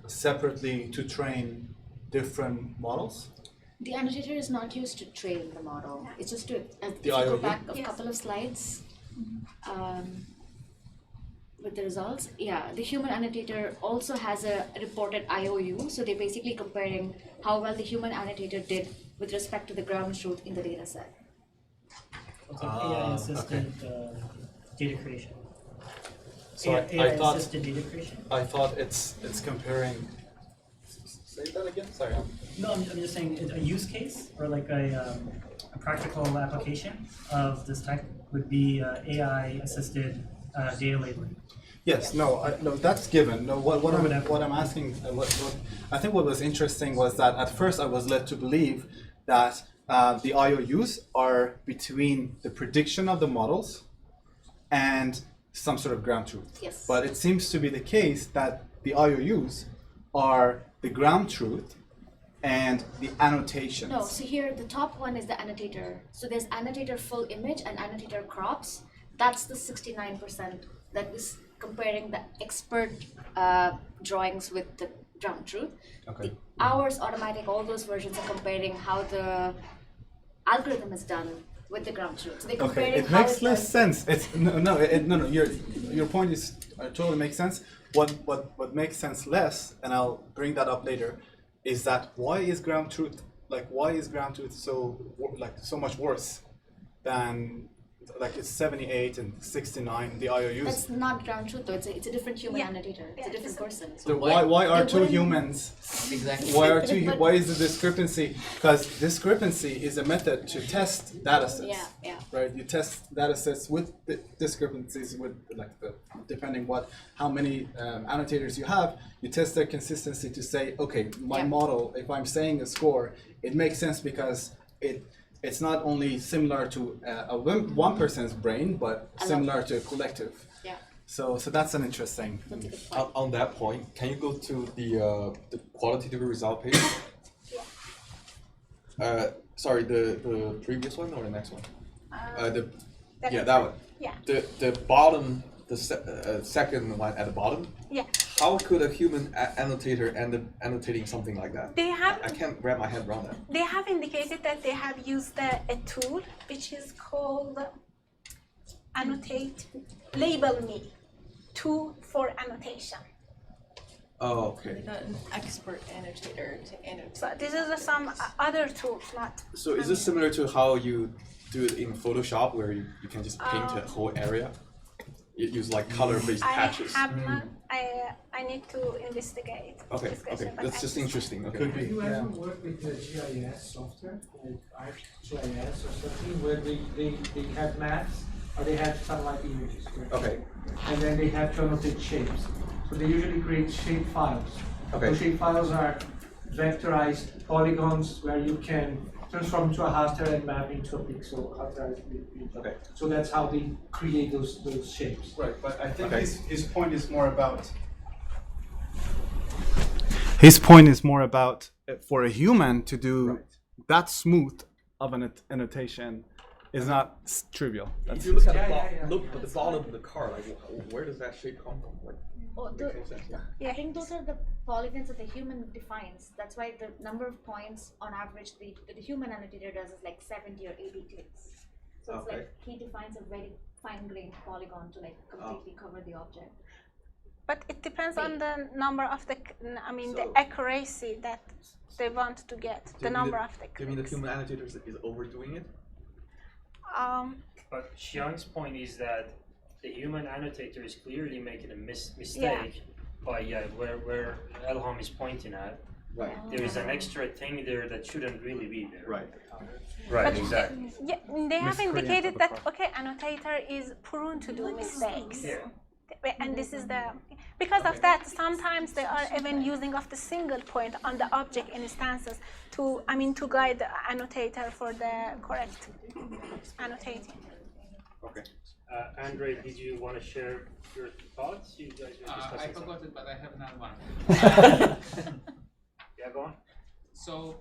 Speaker 1: separately to train different models?
Speaker 6: The annotator is not used to train the model. It's just to, if you
Speaker 1: IOU?
Speaker 6: go back a couple of slides with the results, yeah, the human annotator also has a reported IOU, so they're basically comparing how well the human annotator did with respect to the ground truth in the data set.
Speaker 7: It's like AI-assisted data creation.
Speaker 1: So I thought
Speaker 7: AI-assisted data creation.
Speaker 1: I thought it's comparing. Say that again. Sorry.
Speaker 7: No, I'm just saying a use case or like a practical application of this type would be AI-assisted data labeling.
Speaker 1: Yes. No. No. That's given. No. What I'm asking. I think what was interesting was that at first I was led to believe that the IOUs are between the prediction of the models and some sort of ground truth.
Speaker 6: Yes.
Speaker 1: But it seems to be the case that the IOUs are the ground truth and the annotations.
Speaker 6: No, so here the top one is the annotator. So there's annotator full image and annotator crops. That's the 69% that is comparing the expert drawings with the ground truth.
Speaker 1: Okay.
Speaker 6: The hours, automatic, all those versions are comparing how the algorithm is done with the ground truth. So they're comparing
Speaker 1: Okay, it
Speaker 6: how
Speaker 1: makes
Speaker 6: it's
Speaker 1: less
Speaker 6: done.
Speaker 1: sense. It's no. Your point is totally makes sense. What makes sense less, and I'll bring that up later, is that why is ground truth so much worse than like it's 78 and 69, the IOUs.
Speaker 6: That's not ground truth though. It's a different human
Speaker 2: Yeah.
Speaker 6: annotator. It's a different person.
Speaker 1: So why are
Speaker 6: They
Speaker 1: two
Speaker 6: wouldn't-
Speaker 1: humans?
Speaker 3: Exactly.
Speaker 1: Why is the discrepancy? Because discrepancy is a method to test data sets.
Speaker 6: Yeah.
Speaker 1: Right. You test data sets with the discrepancies with like depending how many annotators you have. You test their consistency to say, okay, my
Speaker 6: Yeah.
Speaker 1: model, if I'm saying a score, it makes sense because it's not only similar to one person's brain, but similar to a collective.
Speaker 6: Yeah.
Speaker 1: So that's an interesting.
Speaker 6: That's a good point.
Speaker 8: On that point, can you go to the qualitative result page? Sorry, the previous one or the next one? That one.
Speaker 2: Yeah.
Speaker 8: The bottom, second one at the bottom.
Speaker 2: Yeah.
Speaker 8: How could a human annotator end up annotating something like that?
Speaker 2: They have
Speaker 8: I can't wrap my head around that.
Speaker 2: they have indicated that they have used a tool which is called Annotate, Label Me tool for annotation.
Speaker 8: Oh, okay.
Speaker 4: They got an expert annotator to annotate.
Speaker 2: So this is some other tools, not.
Speaker 8: So is this similar to how you do it in Photoshop, where you can just paint a whole area? You use like color-based
Speaker 2: I
Speaker 8: patches.
Speaker 2: have not. I need to investigate.
Speaker 8: Okay,
Speaker 2: this question,
Speaker 8: okay,
Speaker 2: but
Speaker 8: that's just interesting. Okay.
Speaker 1: Could be.
Speaker 9: Have you
Speaker 1: Yeah.
Speaker 9: ever worked with the GIS software, like ArcGIS or something, where they have maps or they have satellite images? Correct?
Speaker 8: Okay.
Speaker 9: And then they have to annotate shapes. So they usually create shape files.
Speaker 8: Okay.
Speaker 9: Those shape files are vectorized polygons where you can transform to a raster and map into a pixel.
Speaker 8: Okay.
Speaker 9: So that's how they create those shapes.
Speaker 1: Right, but I think
Speaker 8: Okay.
Speaker 1: his point is more about. His point is more about for a human to do that smooth of an annotation is not trivial.
Speaker 8: If you look at
Speaker 9: Yeah.
Speaker 8: look at the bottom of the car, like where does that shape come from? Like,
Speaker 6: Oh,
Speaker 8: makes no sense. Yeah.
Speaker 6: I think those are the polygons that the human defines. That's why the number of points on average the human annotator does is like 70 or 80 clicks. So it's
Speaker 8: Okay.
Speaker 6: like he defines a very fine-grained polygon to like completely cover the object.
Speaker 2: But it depends on the number of the, the
Speaker 8: So-
Speaker 2: accuracy that they want to get, the number of the
Speaker 8: Do you mean the
Speaker 2: clicks.
Speaker 8: human annotator is overdoing it?
Speaker 5: But Xiang's point is that the human annotator is clearly making a mistake by where Elham is pointing at.
Speaker 8: Right.
Speaker 5: There is an extra thing there that shouldn't really be there.
Speaker 8: Right.
Speaker 5: Right,
Speaker 2: But
Speaker 5: exactly.
Speaker 2: Yeah, they have
Speaker 1: Miscreant
Speaker 2: indicated
Speaker 1: of the
Speaker 2: that okay, annotator is prone to do mistakes.
Speaker 5: Yeah.
Speaker 2: And this is because of that, sometimes they are even using of the single point on the object instances to guide the annotator for the correct annotating.
Speaker 8: Okay.
Speaker 5: Andre, did you want to share your thoughts? You guys were
Speaker 3: I
Speaker 5: discussing
Speaker 3: forgot it, but I have another one.
Speaker 5: Yeah, go on.
Speaker 3: So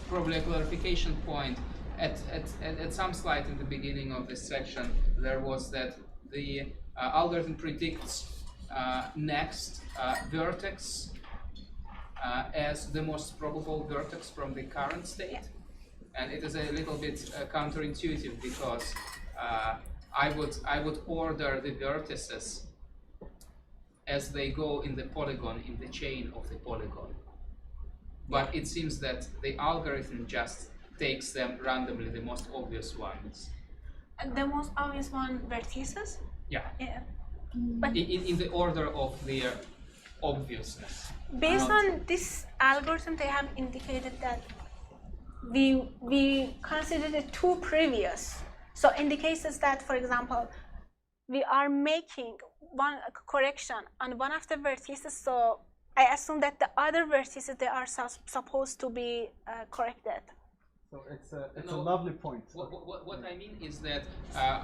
Speaker 3: probably a clarification point. At some slide in the beginning of this section, there was that the algorithm predicts next vertex as the most probable vertex from the current state, and it is a little bit counterintuitive because I would order the vertices as they go in the polygon, in the chain of the polygon. But it seems that the algorithm just takes them randomly, the most obvious ones.
Speaker 2: The most obvious one, vertices.
Speaker 3: Yeah,
Speaker 2: Yeah. But
Speaker 3: in the order of their obviousness.
Speaker 2: based
Speaker 3: Not-
Speaker 2: on this algorithm, they have indicated that we consider the two previous. So in the cases that, for example, we are making one correction on one of the vertices, so I assume that the other vertices they are supposed to be corrected.
Speaker 1: So it's a
Speaker 3: No.
Speaker 1: lovely point.
Speaker 3: What I mean is that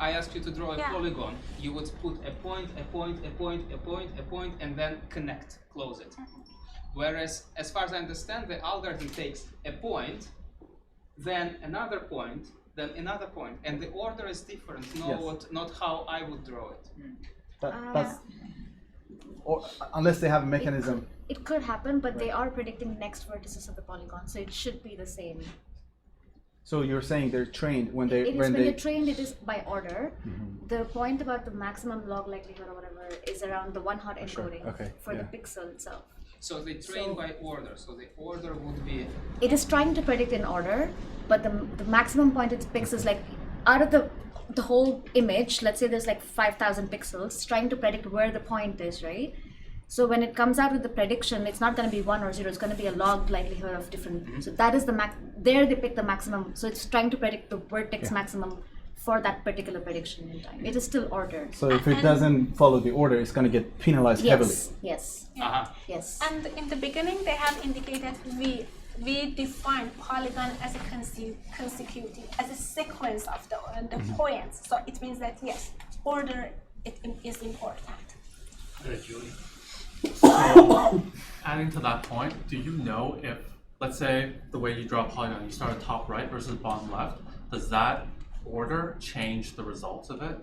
Speaker 3: I ask you to draw a
Speaker 2: Yeah.
Speaker 3: polygon. You would put a point, and then connect, close it. Whereas, as far as I understand, the algorithm takes a point, then another point, then another point, and the order is different. Not how I would draw it.
Speaker 1: That's or unless they have a mechanism.
Speaker 6: It could happen, but they are predicting next vertices of the polygon, so it should be the same.
Speaker 1: So you're saying they're trained when they
Speaker 6: It is when you're trained, it is by order. The point about the maximum log likelihood or whatever is around the one hot encoding
Speaker 1: Okay,
Speaker 6: for the
Speaker 1: yeah.
Speaker 6: pixel itself.
Speaker 3: So they train
Speaker 6: So-
Speaker 3: by order. So the order would be
Speaker 6: It is trying to predict in order, but the maximum point it picks is like out of the whole image, let's say there's like 5,000 pixels, trying to predict where the point is, right? So when it comes out with the prediction, it's not going to be 1 or 0, it's going to be a logged likelihood of different. So that is the there they pick the maximum. So it's trying to predict the vertex maximum for that particular prediction in time. It is still ordered.
Speaker 10: So if it doesn't follow the order, it's going to get penalized heavily.
Speaker 6: Yes. Yes.
Speaker 2: And in the beginning, they have indicated we define Polygon as a consecutive, as a sequence of the points. So it means that yes, order is important.
Speaker 5: Julie.
Speaker 11: So, adding to that point, do you know if, let's say, the way you draw a polygon, you start at top right versus bottom left, does that order change the results of it?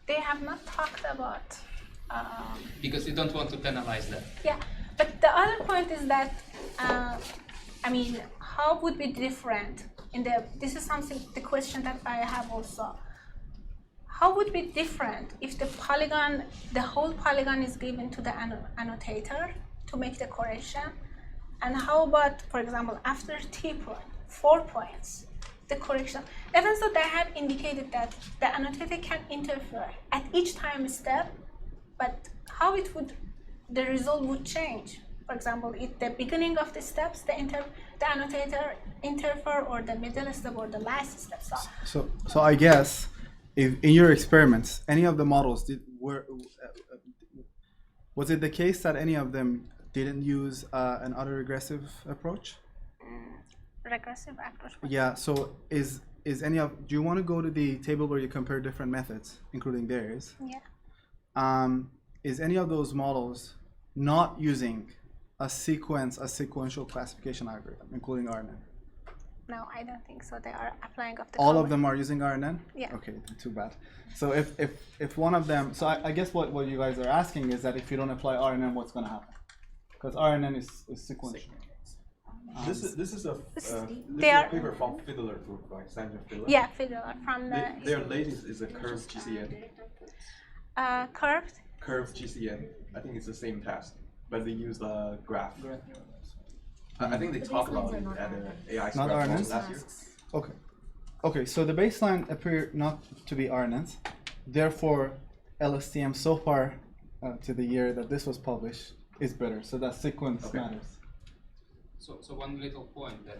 Speaker 2: They have not talked about.
Speaker 3: Because you don't want to penalize them.
Speaker 2: Yeah, but the other point is that, I mean, how would be different in the? This is something, the question that I have also. How would be different if the polygon, the whole polygon is given to the annotator to make the correction? And how about, for example, after 4 points, the correction? Even though they have indicated that the annotator can interfere at each time step, but how it would, the result would change? For example, at the beginning of the steps, the annotator interfere, or the middle step, or the last step.
Speaker 1: So I guess, if in your experiments, any of the models was it the case that any of them didn't use an autoregressive approach?
Speaker 2: Regressive approach.
Speaker 1: Yeah. So is any of? Do you want to go to the table where you compare different methods, including theirs?
Speaker 2: Yeah.
Speaker 1: Is any of those models not using a sequential classification algorithm, including RNN?
Speaker 2: No, I don't think so. They are applying of the.
Speaker 1: All of them are using RNN?
Speaker 2: Yeah.
Speaker 1: Okay, too bad. So if one of them, so I guess what you guys are asking is that if you don't apply RNN, what's going to happen? Because RNN is sequential.
Speaker 8: This is a paper from Fiddler group, right? Sandra Fiddler.
Speaker 2: Yeah, Fiddler from the.
Speaker 8: Their latest is a curved GCN.
Speaker 2: Curved.
Speaker 8: Curved GCN. I think it's the same task, but they use the graph. I think they talked about it at the AISC
Speaker 1: Not RNNs?
Speaker 8: last year.
Speaker 1: Okay. Okay, so the baseline appear not to be RNNs. Therefore, LSTM so far to the year that this was published is better. So that sequence matters.
Speaker 3: So one little point that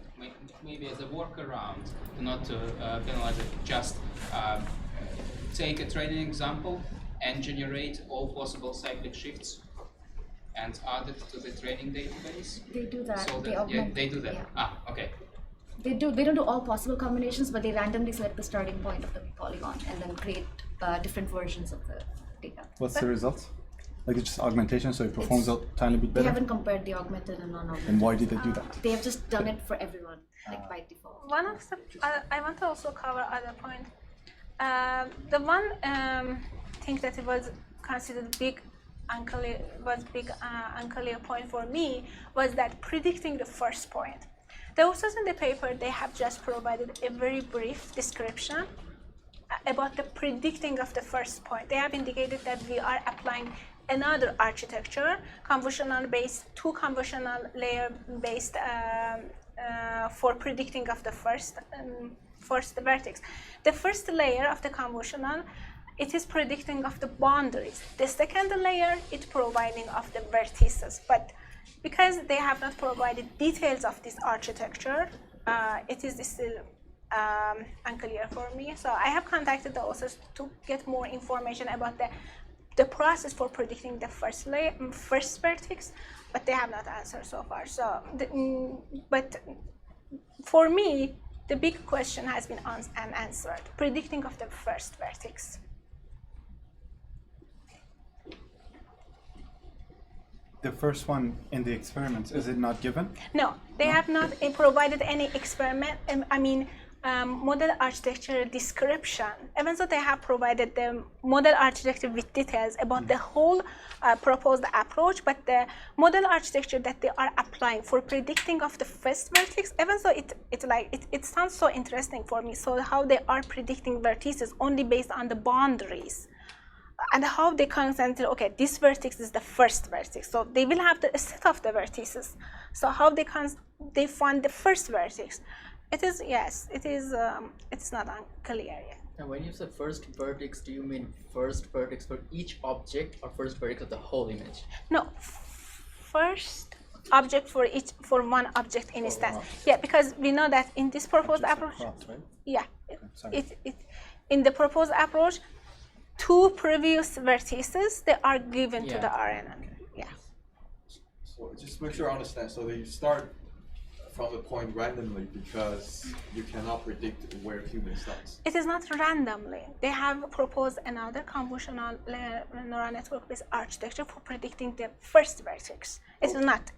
Speaker 3: maybe as a workaround, not to penalize it, just take a training example and generate all possible cyclic shifts and add it to the training database.
Speaker 6: They do that.
Speaker 3: So
Speaker 6: they
Speaker 3: that,
Speaker 6: augment.
Speaker 3: they do that.
Speaker 6: Yeah.
Speaker 3: Okay.
Speaker 6: They don't do all possible combinations, but they randomly select the starting point of the polygon and then create different versions of the data.
Speaker 1: What's the result? Like it's just augmentation, so it performs a tiny bit better?
Speaker 6: They haven't compared the augmented and non-augmented.
Speaker 1: And why did they do that?
Speaker 6: They have just done it for everyone, like by default.
Speaker 2: One of the, I want to also cover other point. The one thing that it was considered unclear point for me was that predicting the first point. The authors in the paper, they have just provided a very brief description about the predicting of the first point. They have indicated that we are applying another architecture, two convolutional layer based for predicting of the first vertex. The first layer of the convolutional, it is predicting of the boundaries. The second layer, it's providing of the vertices. But because they have not provided details of this architecture, it is still unclear for me. So I have contacted the authors to get more information about the process for predicting the first vertex, but they have not answered so far. So, but for me, the big question has been unanswered: predicting of the first vertex.
Speaker 1: The first one in the experiments, is it not given?
Speaker 2: No, they have not provided any experiment. Model architecture description. Even though they have provided the model architecture with details about the whole proposed approach, but the model architecture that they are applying for predicting of the first vertex, even though it sounds so interesting for me. So how they are predicting vertices only based on the boundaries, and how they constantly, okay, this vertex is the first vertex, so they will have a set of the vertices. So how they find the first vertex. It is, yes, it is, it's not unclear yet.
Speaker 12: And when you say first vertex, do you mean first vertex for each object or first vertex of the whole image?
Speaker 2: No, first object for one object instance. Yeah, because we know that in this proposed approach, yeah, in the proposed approach, 2 previous vertices, they are given to the RNN. Yeah.
Speaker 8: So just make sure I understand. So you start from the point randomly because you cannot predict where human starts.
Speaker 2: It is not randomly. They have proposed another convolutional neural network-based architecture for predicting the first vertex. It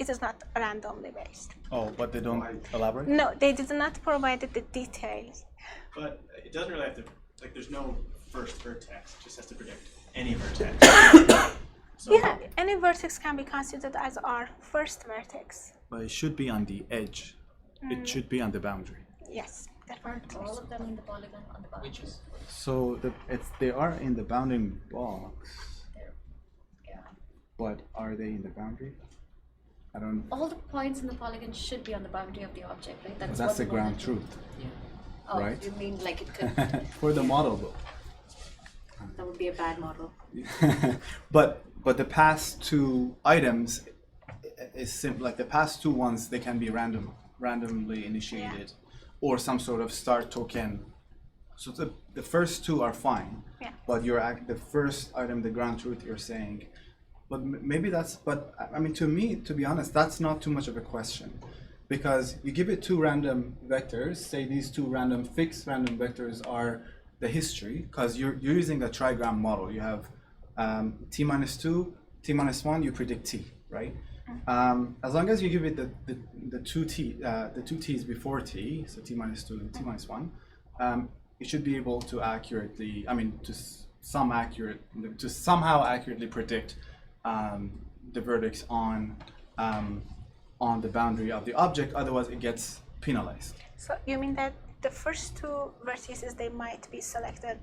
Speaker 2: is not randomly based.
Speaker 10: Oh, but they don't elaborate?
Speaker 2: No, they did not provide the details.
Speaker 13: But it doesn't really have to, like, there's no first vertex, it just has to predict any vertex. So,
Speaker 2: yeah, any vertex can be considered as our first vertex.
Speaker 10: But it should be on the edge. It should be on the boundary.
Speaker 2: Yes,
Speaker 6: Aren't all of them in the polygon on the boundary?
Speaker 10: So they are in the bounding box.
Speaker 6: Yeah.
Speaker 10: But are they in the boundary? I don't.
Speaker 6: All the points in the polygon should be on the boundary of the object, right?
Speaker 10: That's the ground truth.
Speaker 6: Yeah. Oh,
Speaker 10: right?
Speaker 6: You mean like it could?
Speaker 10: For the model, though.
Speaker 6: That would be a bad model.
Speaker 10: but the past 2 items is simple. Like the past 2 ones, they can be randomly initiated, or some sort of start token. So the first 2 are fine.
Speaker 2: Yeah.
Speaker 10: But the first item, the ground truth, you're saying. But maybe that's. But I mean, to me, to be honest, that's not too much of a question, because you give it 2 random vectors. Say these 2 fixed random vectors are the history, because you're using a trigram model. You have t minus 2, t minus 1. You predict t, right? As long as you give it the 2 t's before t, so t minus 2 and t minus 1, it should be able to accurately, I mean, to somehow accurately predict the vertex on the boundary of the object. Otherwise, it gets penalized.
Speaker 2: So you mean that the first 2 vertices, they might be selected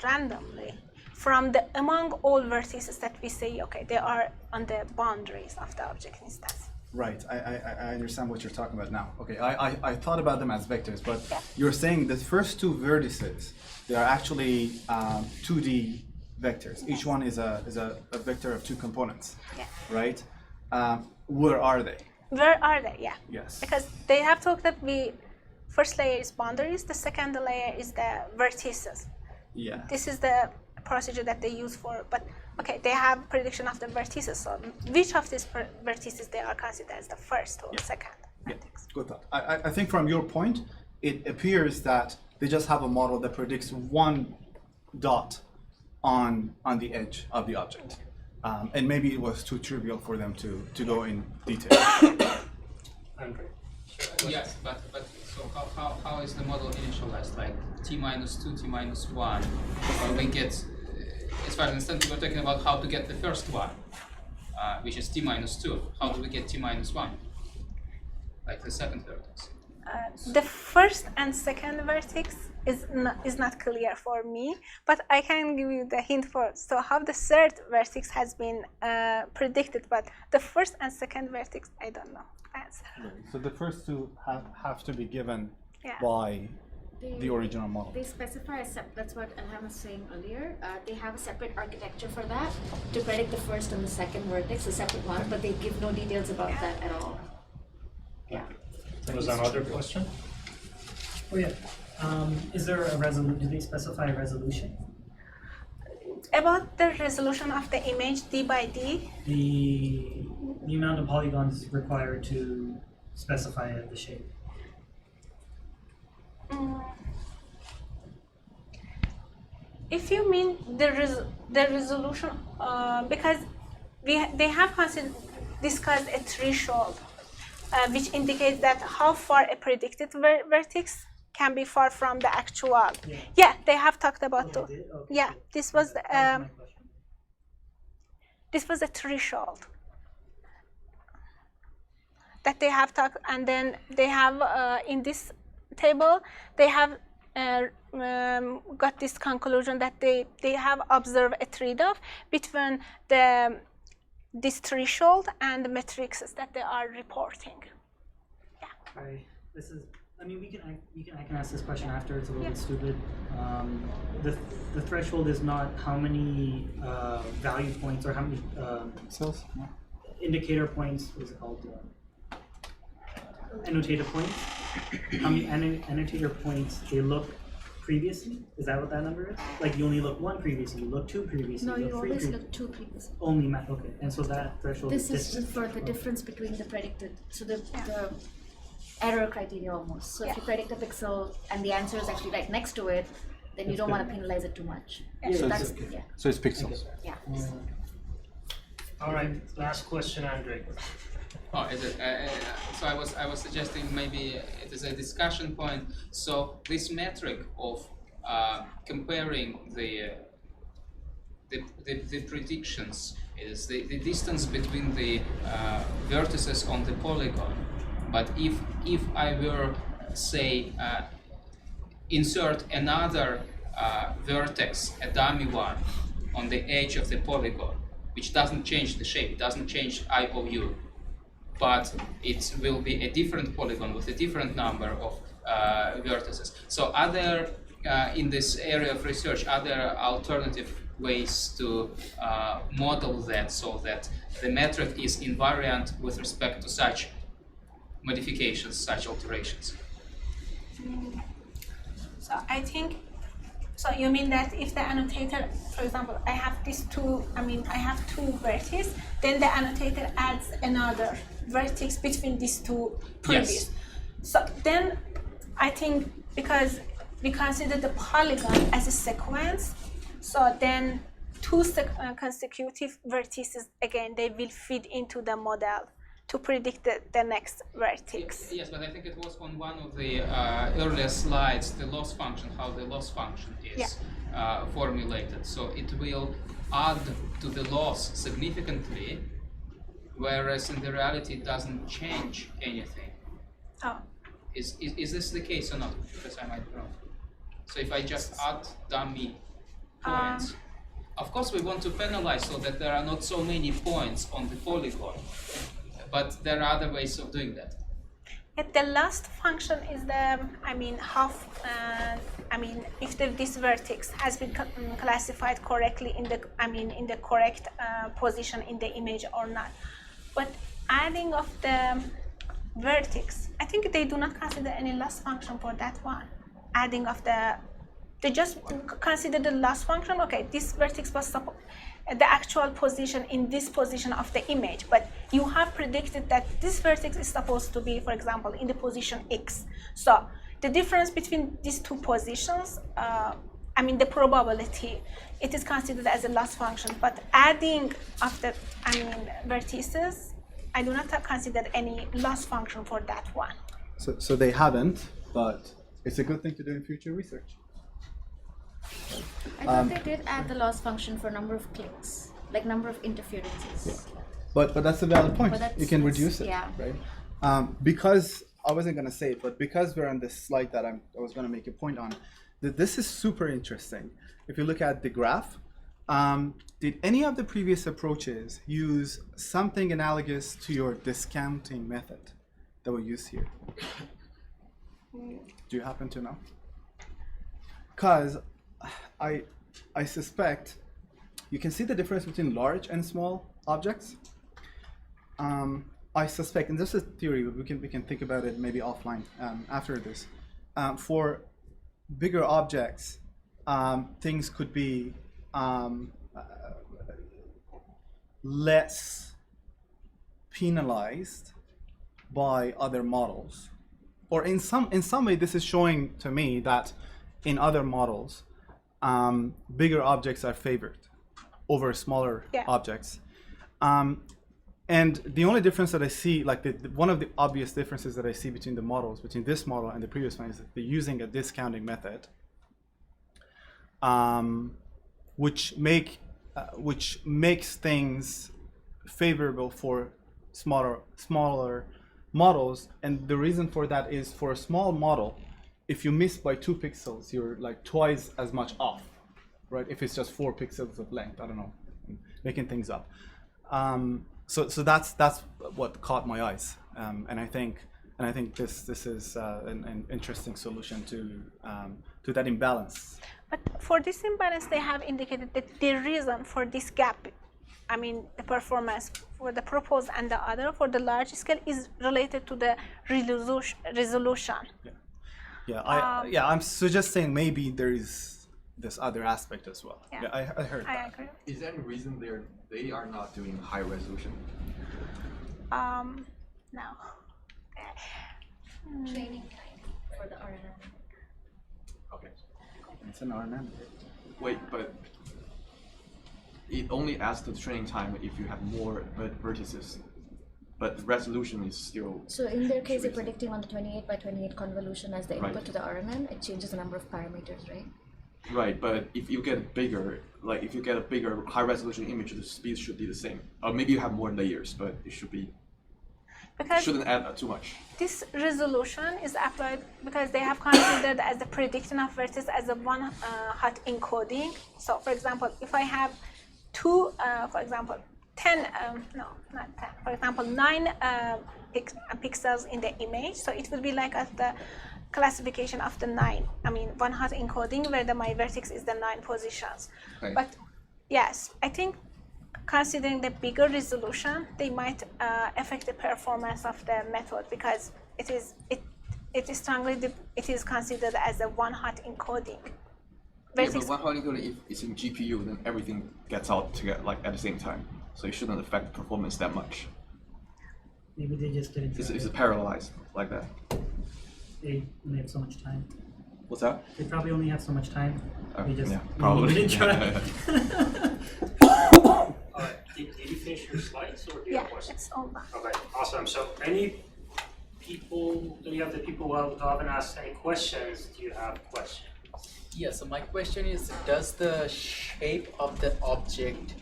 Speaker 2: randomly from among all vertices that we say, okay, they are on the boundaries of the object instance.
Speaker 10: Right, I understand what you're talking about now. Okay, I thought about them as vectors, but you're saying the first 2 vertices, they are actually 2D vectors. Each one is a vector of 2 components, right? Where are they?
Speaker 2: Where are they? Yeah.
Speaker 10: Yes.
Speaker 2: Because they have talked that first layer is boundaries, the second layer is the vertices.
Speaker 10: Yeah.
Speaker 2: This is the procedure that they use for, but okay, they have prediction of the vertices. So which of these vertices they are considered as the first or second vertex?
Speaker 10: Good thought. I think from your point, it appears that they just have a model that predicts 1 dot on the edge of the object. And maybe it was too trivial for them to go in detail.
Speaker 5: Andre.
Speaker 3: Yes, but so how is the model initialized? Like t minus 2, t minus 1, or we get, as far as I understand, we're talking about how to get the first one, which is t minus 2. How do we get t minus 1? Like the second vertex.
Speaker 2: The first and second vertex is not clear for me, but I can give you the hint for so how the third vertex has been predicted, but the first and second vertex, I don't know.
Speaker 10: So the first 2 have to be given by the original model.
Speaker 6: They specify that's what Elham was saying earlier. They have a separate architecture for that to predict the first and the second vertex, a separate one, but they give no details about that at all. Yeah.
Speaker 5: There was another question?
Speaker 7: Oh yeah. Is there a resolution? Do they specify a resolution?
Speaker 2: About the resolution of the image D by D?
Speaker 7: The amount of polygons required to specify the shape.
Speaker 2: If you mean the resolution, because they have discussed a threshold, which indicates that how far a predicted vertex can be far from the actual. Yeah, they have talked about yeah, this was a threshold that they have talked, and then they have in this table they have got this conclusion that they have observed a trade-off between this threshold and the matrices that they are reporting. Yeah.
Speaker 7: Right. This is I mean, I can ask this question after. It's a little bit stupid. The threshold is not how many value points or how many
Speaker 10: Cells? No.
Speaker 7: indicator points. What is it called? Annotator points. How many annotator points they look previously? Is that what that number is? Like you only look one previously, you look two previously.
Speaker 6: No,
Speaker 7: you
Speaker 6: you
Speaker 7: look three
Speaker 6: always
Speaker 7: previously.
Speaker 6: look two previously.
Speaker 7: Only math. Okay, and so that threshold
Speaker 6: This
Speaker 7: is
Speaker 6: is for the difference between the predicted, so the error criteria almost. So if you predict a pixel and the answer is actually right next to it, then you don't want to penalize it too much.
Speaker 10: So
Speaker 6: That's,
Speaker 10: it's, so it's pixels.
Speaker 6: yeah.
Speaker 5: All right, last question, Andre.
Speaker 3: Oh, is it? So I was suggesting maybe it is a discussion point. So this metric of comparing the predictions is the distance between the vertices on the polygon. But if I were say insert another vertex, a dummy one, on the edge of the polygon, which doesn't change the shape, it doesn't change I of u, but it will be a different polygon with a different number of vertices. So are there, in this area of research, are there alternative ways to model that so that the metric is invariant with respect to such modifications, such alterations?
Speaker 2: So I think, so you mean that if the annotator, for example, I have I have two vertices, then the annotator adds another vertex between these two previous.
Speaker 3: Yes.
Speaker 2: So then I think because we consider the polygon as a sequence, so then two consecutive vertices, again, they will feed into the model to predict the next vertex.
Speaker 3: Yes, but I think it was on one of the earlier slides, the loss function, how the loss function is formulated. So it will add to the loss significantly, whereas in the reality it doesn't change anything.
Speaker 2: Oh.
Speaker 3: Is this the case or not? Because I might be wrong. So if I just add dummy points, of course we want to penalize so that there are not so many points on the polygon. But there are other ways of doing that.
Speaker 2: The last function is the, if this vertex has been classified correctly in the correct position in the image or not. But adding of the vertex, I think they do not consider any loss function for that one. Adding of they just consider the loss function. Okay, this vertex was the actual position in this position of the image, but you have predicted that this vertex is supposed to be, for example, in the position X. So the difference between these two positions, the probability, it is considered as a loss function, but adding of the vertices, I do not consider any loss function for that one.
Speaker 10: So they haven't, but it's a good thing to do in future research.
Speaker 6: I thought they did add the loss function for number of clicks, like number of interferences.
Speaker 10: But that's a valid point.
Speaker 6: But
Speaker 10: You can reduce it,
Speaker 6: yeah.
Speaker 10: right? Because I wasn't going to say it, but because we're on this slide that I was going to make a point on, that this is super interesting. If you look at the graph, did any of the previous approaches use something analogous to your discounting method that we use here? Do you happen to know? Because I suspect you can see the difference between large and small objects. I suspect, and this is theory, but we can think about it maybe offline after this. For bigger objects, things could be less penalized by other models, or in some way, this is showing to me that in other models, bigger objects are favored over smaller objects. And the only difference that I see, like one of the obvious differences that I see between the models, between this model and the previous one, is that they're using a discounting method, which makes things favorable for smaller models. And the reason for that is, for a small model, if you miss by 2 pixels, you're like twice as much off, right? If it's just 4 pixels of length, I don't know, making things up. So that's what caught my eyes, and I think And I think this is an interesting solution to that imbalance.
Speaker 2: But for this imbalance, they have indicated that the reason for this gap, I mean, the performance for the proposed and the other for the large scale is related to the resolution.
Speaker 10: Yeah, I'm suggesting maybe there is this other aspect as well.
Speaker 2: Yeah,
Speaker 10: I heard that.
Speaker 2: Agree.
Speaker 8: Is there any reason they are not doing high resolution?
Speaker 2: No.
Speaker 6: Training time for the RNN.
Speaker 8: Okay.
Speaker 10: It's an RNN.
Speaker 8: Wait, but it only adds to the training time if you have more vertices, but the resolution is still.
Speaker 6: So in their case, they're predicting on the 28 by 28 convolution as the input
Speaker 8: Right.
Speaker 6: to the RNN. It changes the number of parameters, right?
Speaker 8: Right, but if you get bigger, like if you get a bigger high resolution image, the speed should be the same. Or maybe you have more layers, but it should be.
Speaker 2: Because
Speaker 8: shouldn't add too much.
Speaker 2: this resolution is applied because they have considered as the predicting of vertices as a one hot encoding. So for example, if I have two, for example, 10, no, not 10, for example, 9 pixels in the image, so it will be like at the classification of the 9, I mean, one hot encoding where my vertex is the 9 positions.
Speaker 8: Right.
Speaker 2: But yes, I think considering the bigger resolution, they might affect the performance of the method because it is strongly it is considered as a one hot encoding.
Speaker 8: Yeah, but one hot encoding, if it's in GPU, then everything gets out together like at the same time, so it shouldn't affect the performance that much.
Speaker 7: Maybe they just didn't.
Speaker 8: It's parallelized like that.
Speaker 7: They only have so much time.
Speaker 8: What's that?
Speaker 7: They probably only have so much time. They just
Speaker 8: yeah, probably.
Speaker 7: didn't try.
Speaker 5: Alright, did you finish your slides or do you
Speaker 2: Yeah,
Speaker 5: have questions?
Speaker 2: it's all done.
Speaker 5: Okay, awesome. So any of the people who haven't asked any questions, do you have questions?
Speaker 12: Yeah, so my question is, does the shape of the object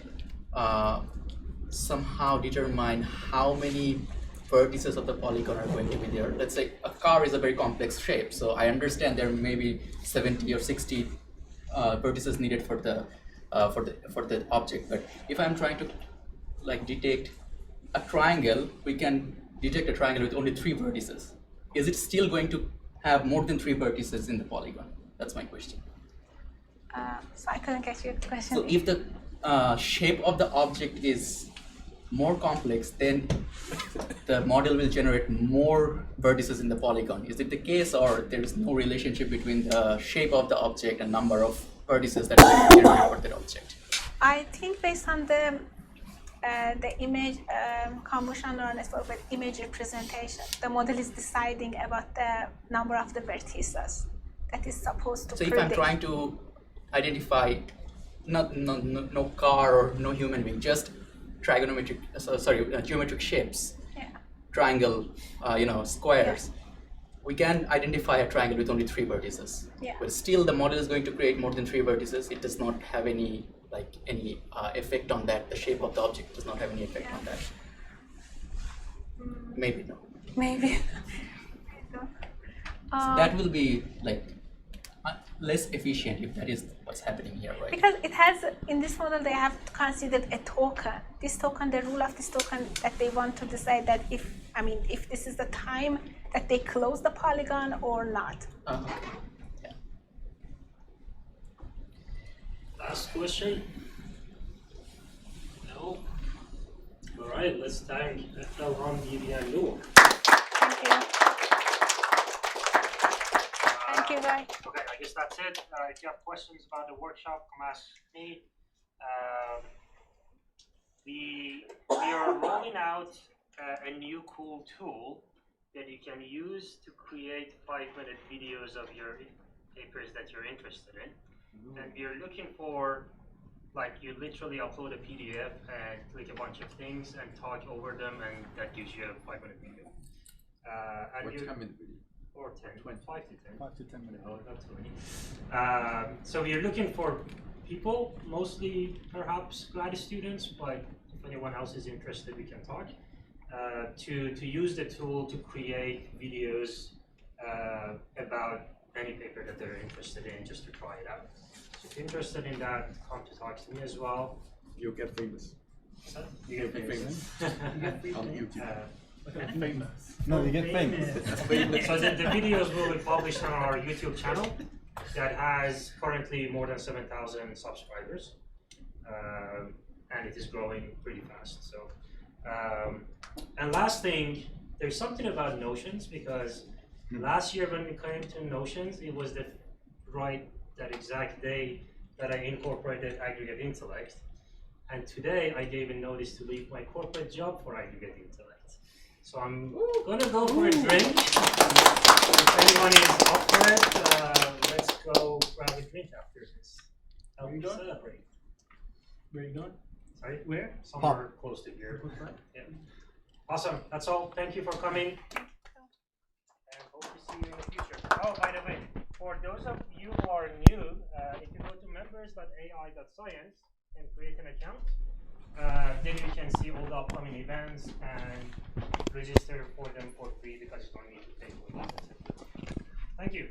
Speaker 12: somehow determine how many vertices of the polygon are going to be there? Let's say a car is a very complex shape, so I understand there may be 70 or 60 vertices needed for the object. But if I'm trying to like detect a triangle, we can detect a triangle with only 3 vertices. Is it still going to have more than 3 vertices in the polygon? That's my question.
Speaker 2: So I couldn't get your question.
Speaker 12: So if the shape of the object is more complex, then the model will generate more vertices in the polygon. Is it the case, or there is no relationship between the shape of the object and number of vertices that will be generated for that object?
Speaker 2: I think based on the image convolutional neural network with image representation, the model is deciding about the number of the vertices that is supposed to predict.
Speaker 12: So if I'm trying to identify no car or no human being, just trigonometric, geometric shapes, triangle, squares, we can identify a triangle with only 3 vertices.
Speaker 2: Yeah.
Speaker 12: But still, the model is going to create more than 3 vertices. It does not have any effect on that. The shape of the object does not have any effect on that. Maybe no.
Speaker 2: Maybe.
Speaker 12: So that will be less efficient if that is what's happening here, right?
Speaker 2: Because it has, in this model, they have considered a token. This token, the rule of this token that they want to decide that if this is the time that they close the polygon or not.
Speaker 12: Yeah.
Speaker 5: Last question? No? Alright, let's thank Elham, Divya, and Nour.
Speaker 2: Thank you. Thank you, guys.
Speaker 5: Okay, I guess that's it. If you have questions about the workshop, come ask me. We are rolling out a new cool tool that you can use to create 5-minute videos of your papers that you're interested in. And we are looking for, you literally upload a PDF and click a bunch of things and talk over them, and that gives you a 5-minute video.
Speaker 8: Or 10-minute video.
Speaker 5: Or 10, 5 to 10.
Speaker 10: 5 to 10 minutes.
Speaker 5: Oh, not too many. So we are looking for people, mostly perhaps grad students, but if anyone else is interested, we can talk. To use the tool to create videos about any paper that they're interested in, just to try it out. So if you're interested in that, come to talk to me as well.
Speaker 8: You'll get famous.
Speaker 5: You get famous.
Speaker 8: On YouTube.
Speaker 9: Famous.
Speaker 10: No, you get famous.
Speaker 5: So the videos will be published on our YouTube channel that has currently more than 7,000 subscribers, and it is growing pretty fast. So, and last thing, there's something about Notions, because last year when we came to Notions, it was that exact day that I incorporated aggregate intellect. And today I gave a notice to leave my corporate job for aggregate intellect. So I'm gonna go for a drink. If anyone is up for it, let's go grab a drink after this. Help me celebrate.
Speaker 9: Where are you going?
Speaker 5: Sorry?
Speaker 9: Where?
Speaker 5: Somewhere close to here. Yeah. Awesome. That's all. Thank you for coming. And hope to see you in the future. Oh, by the way, for those of you who are new, if you go to members.ai.science and create an account, then you can see all the upcoming events and register for them for free, because you don't need to pay for that. Thank you.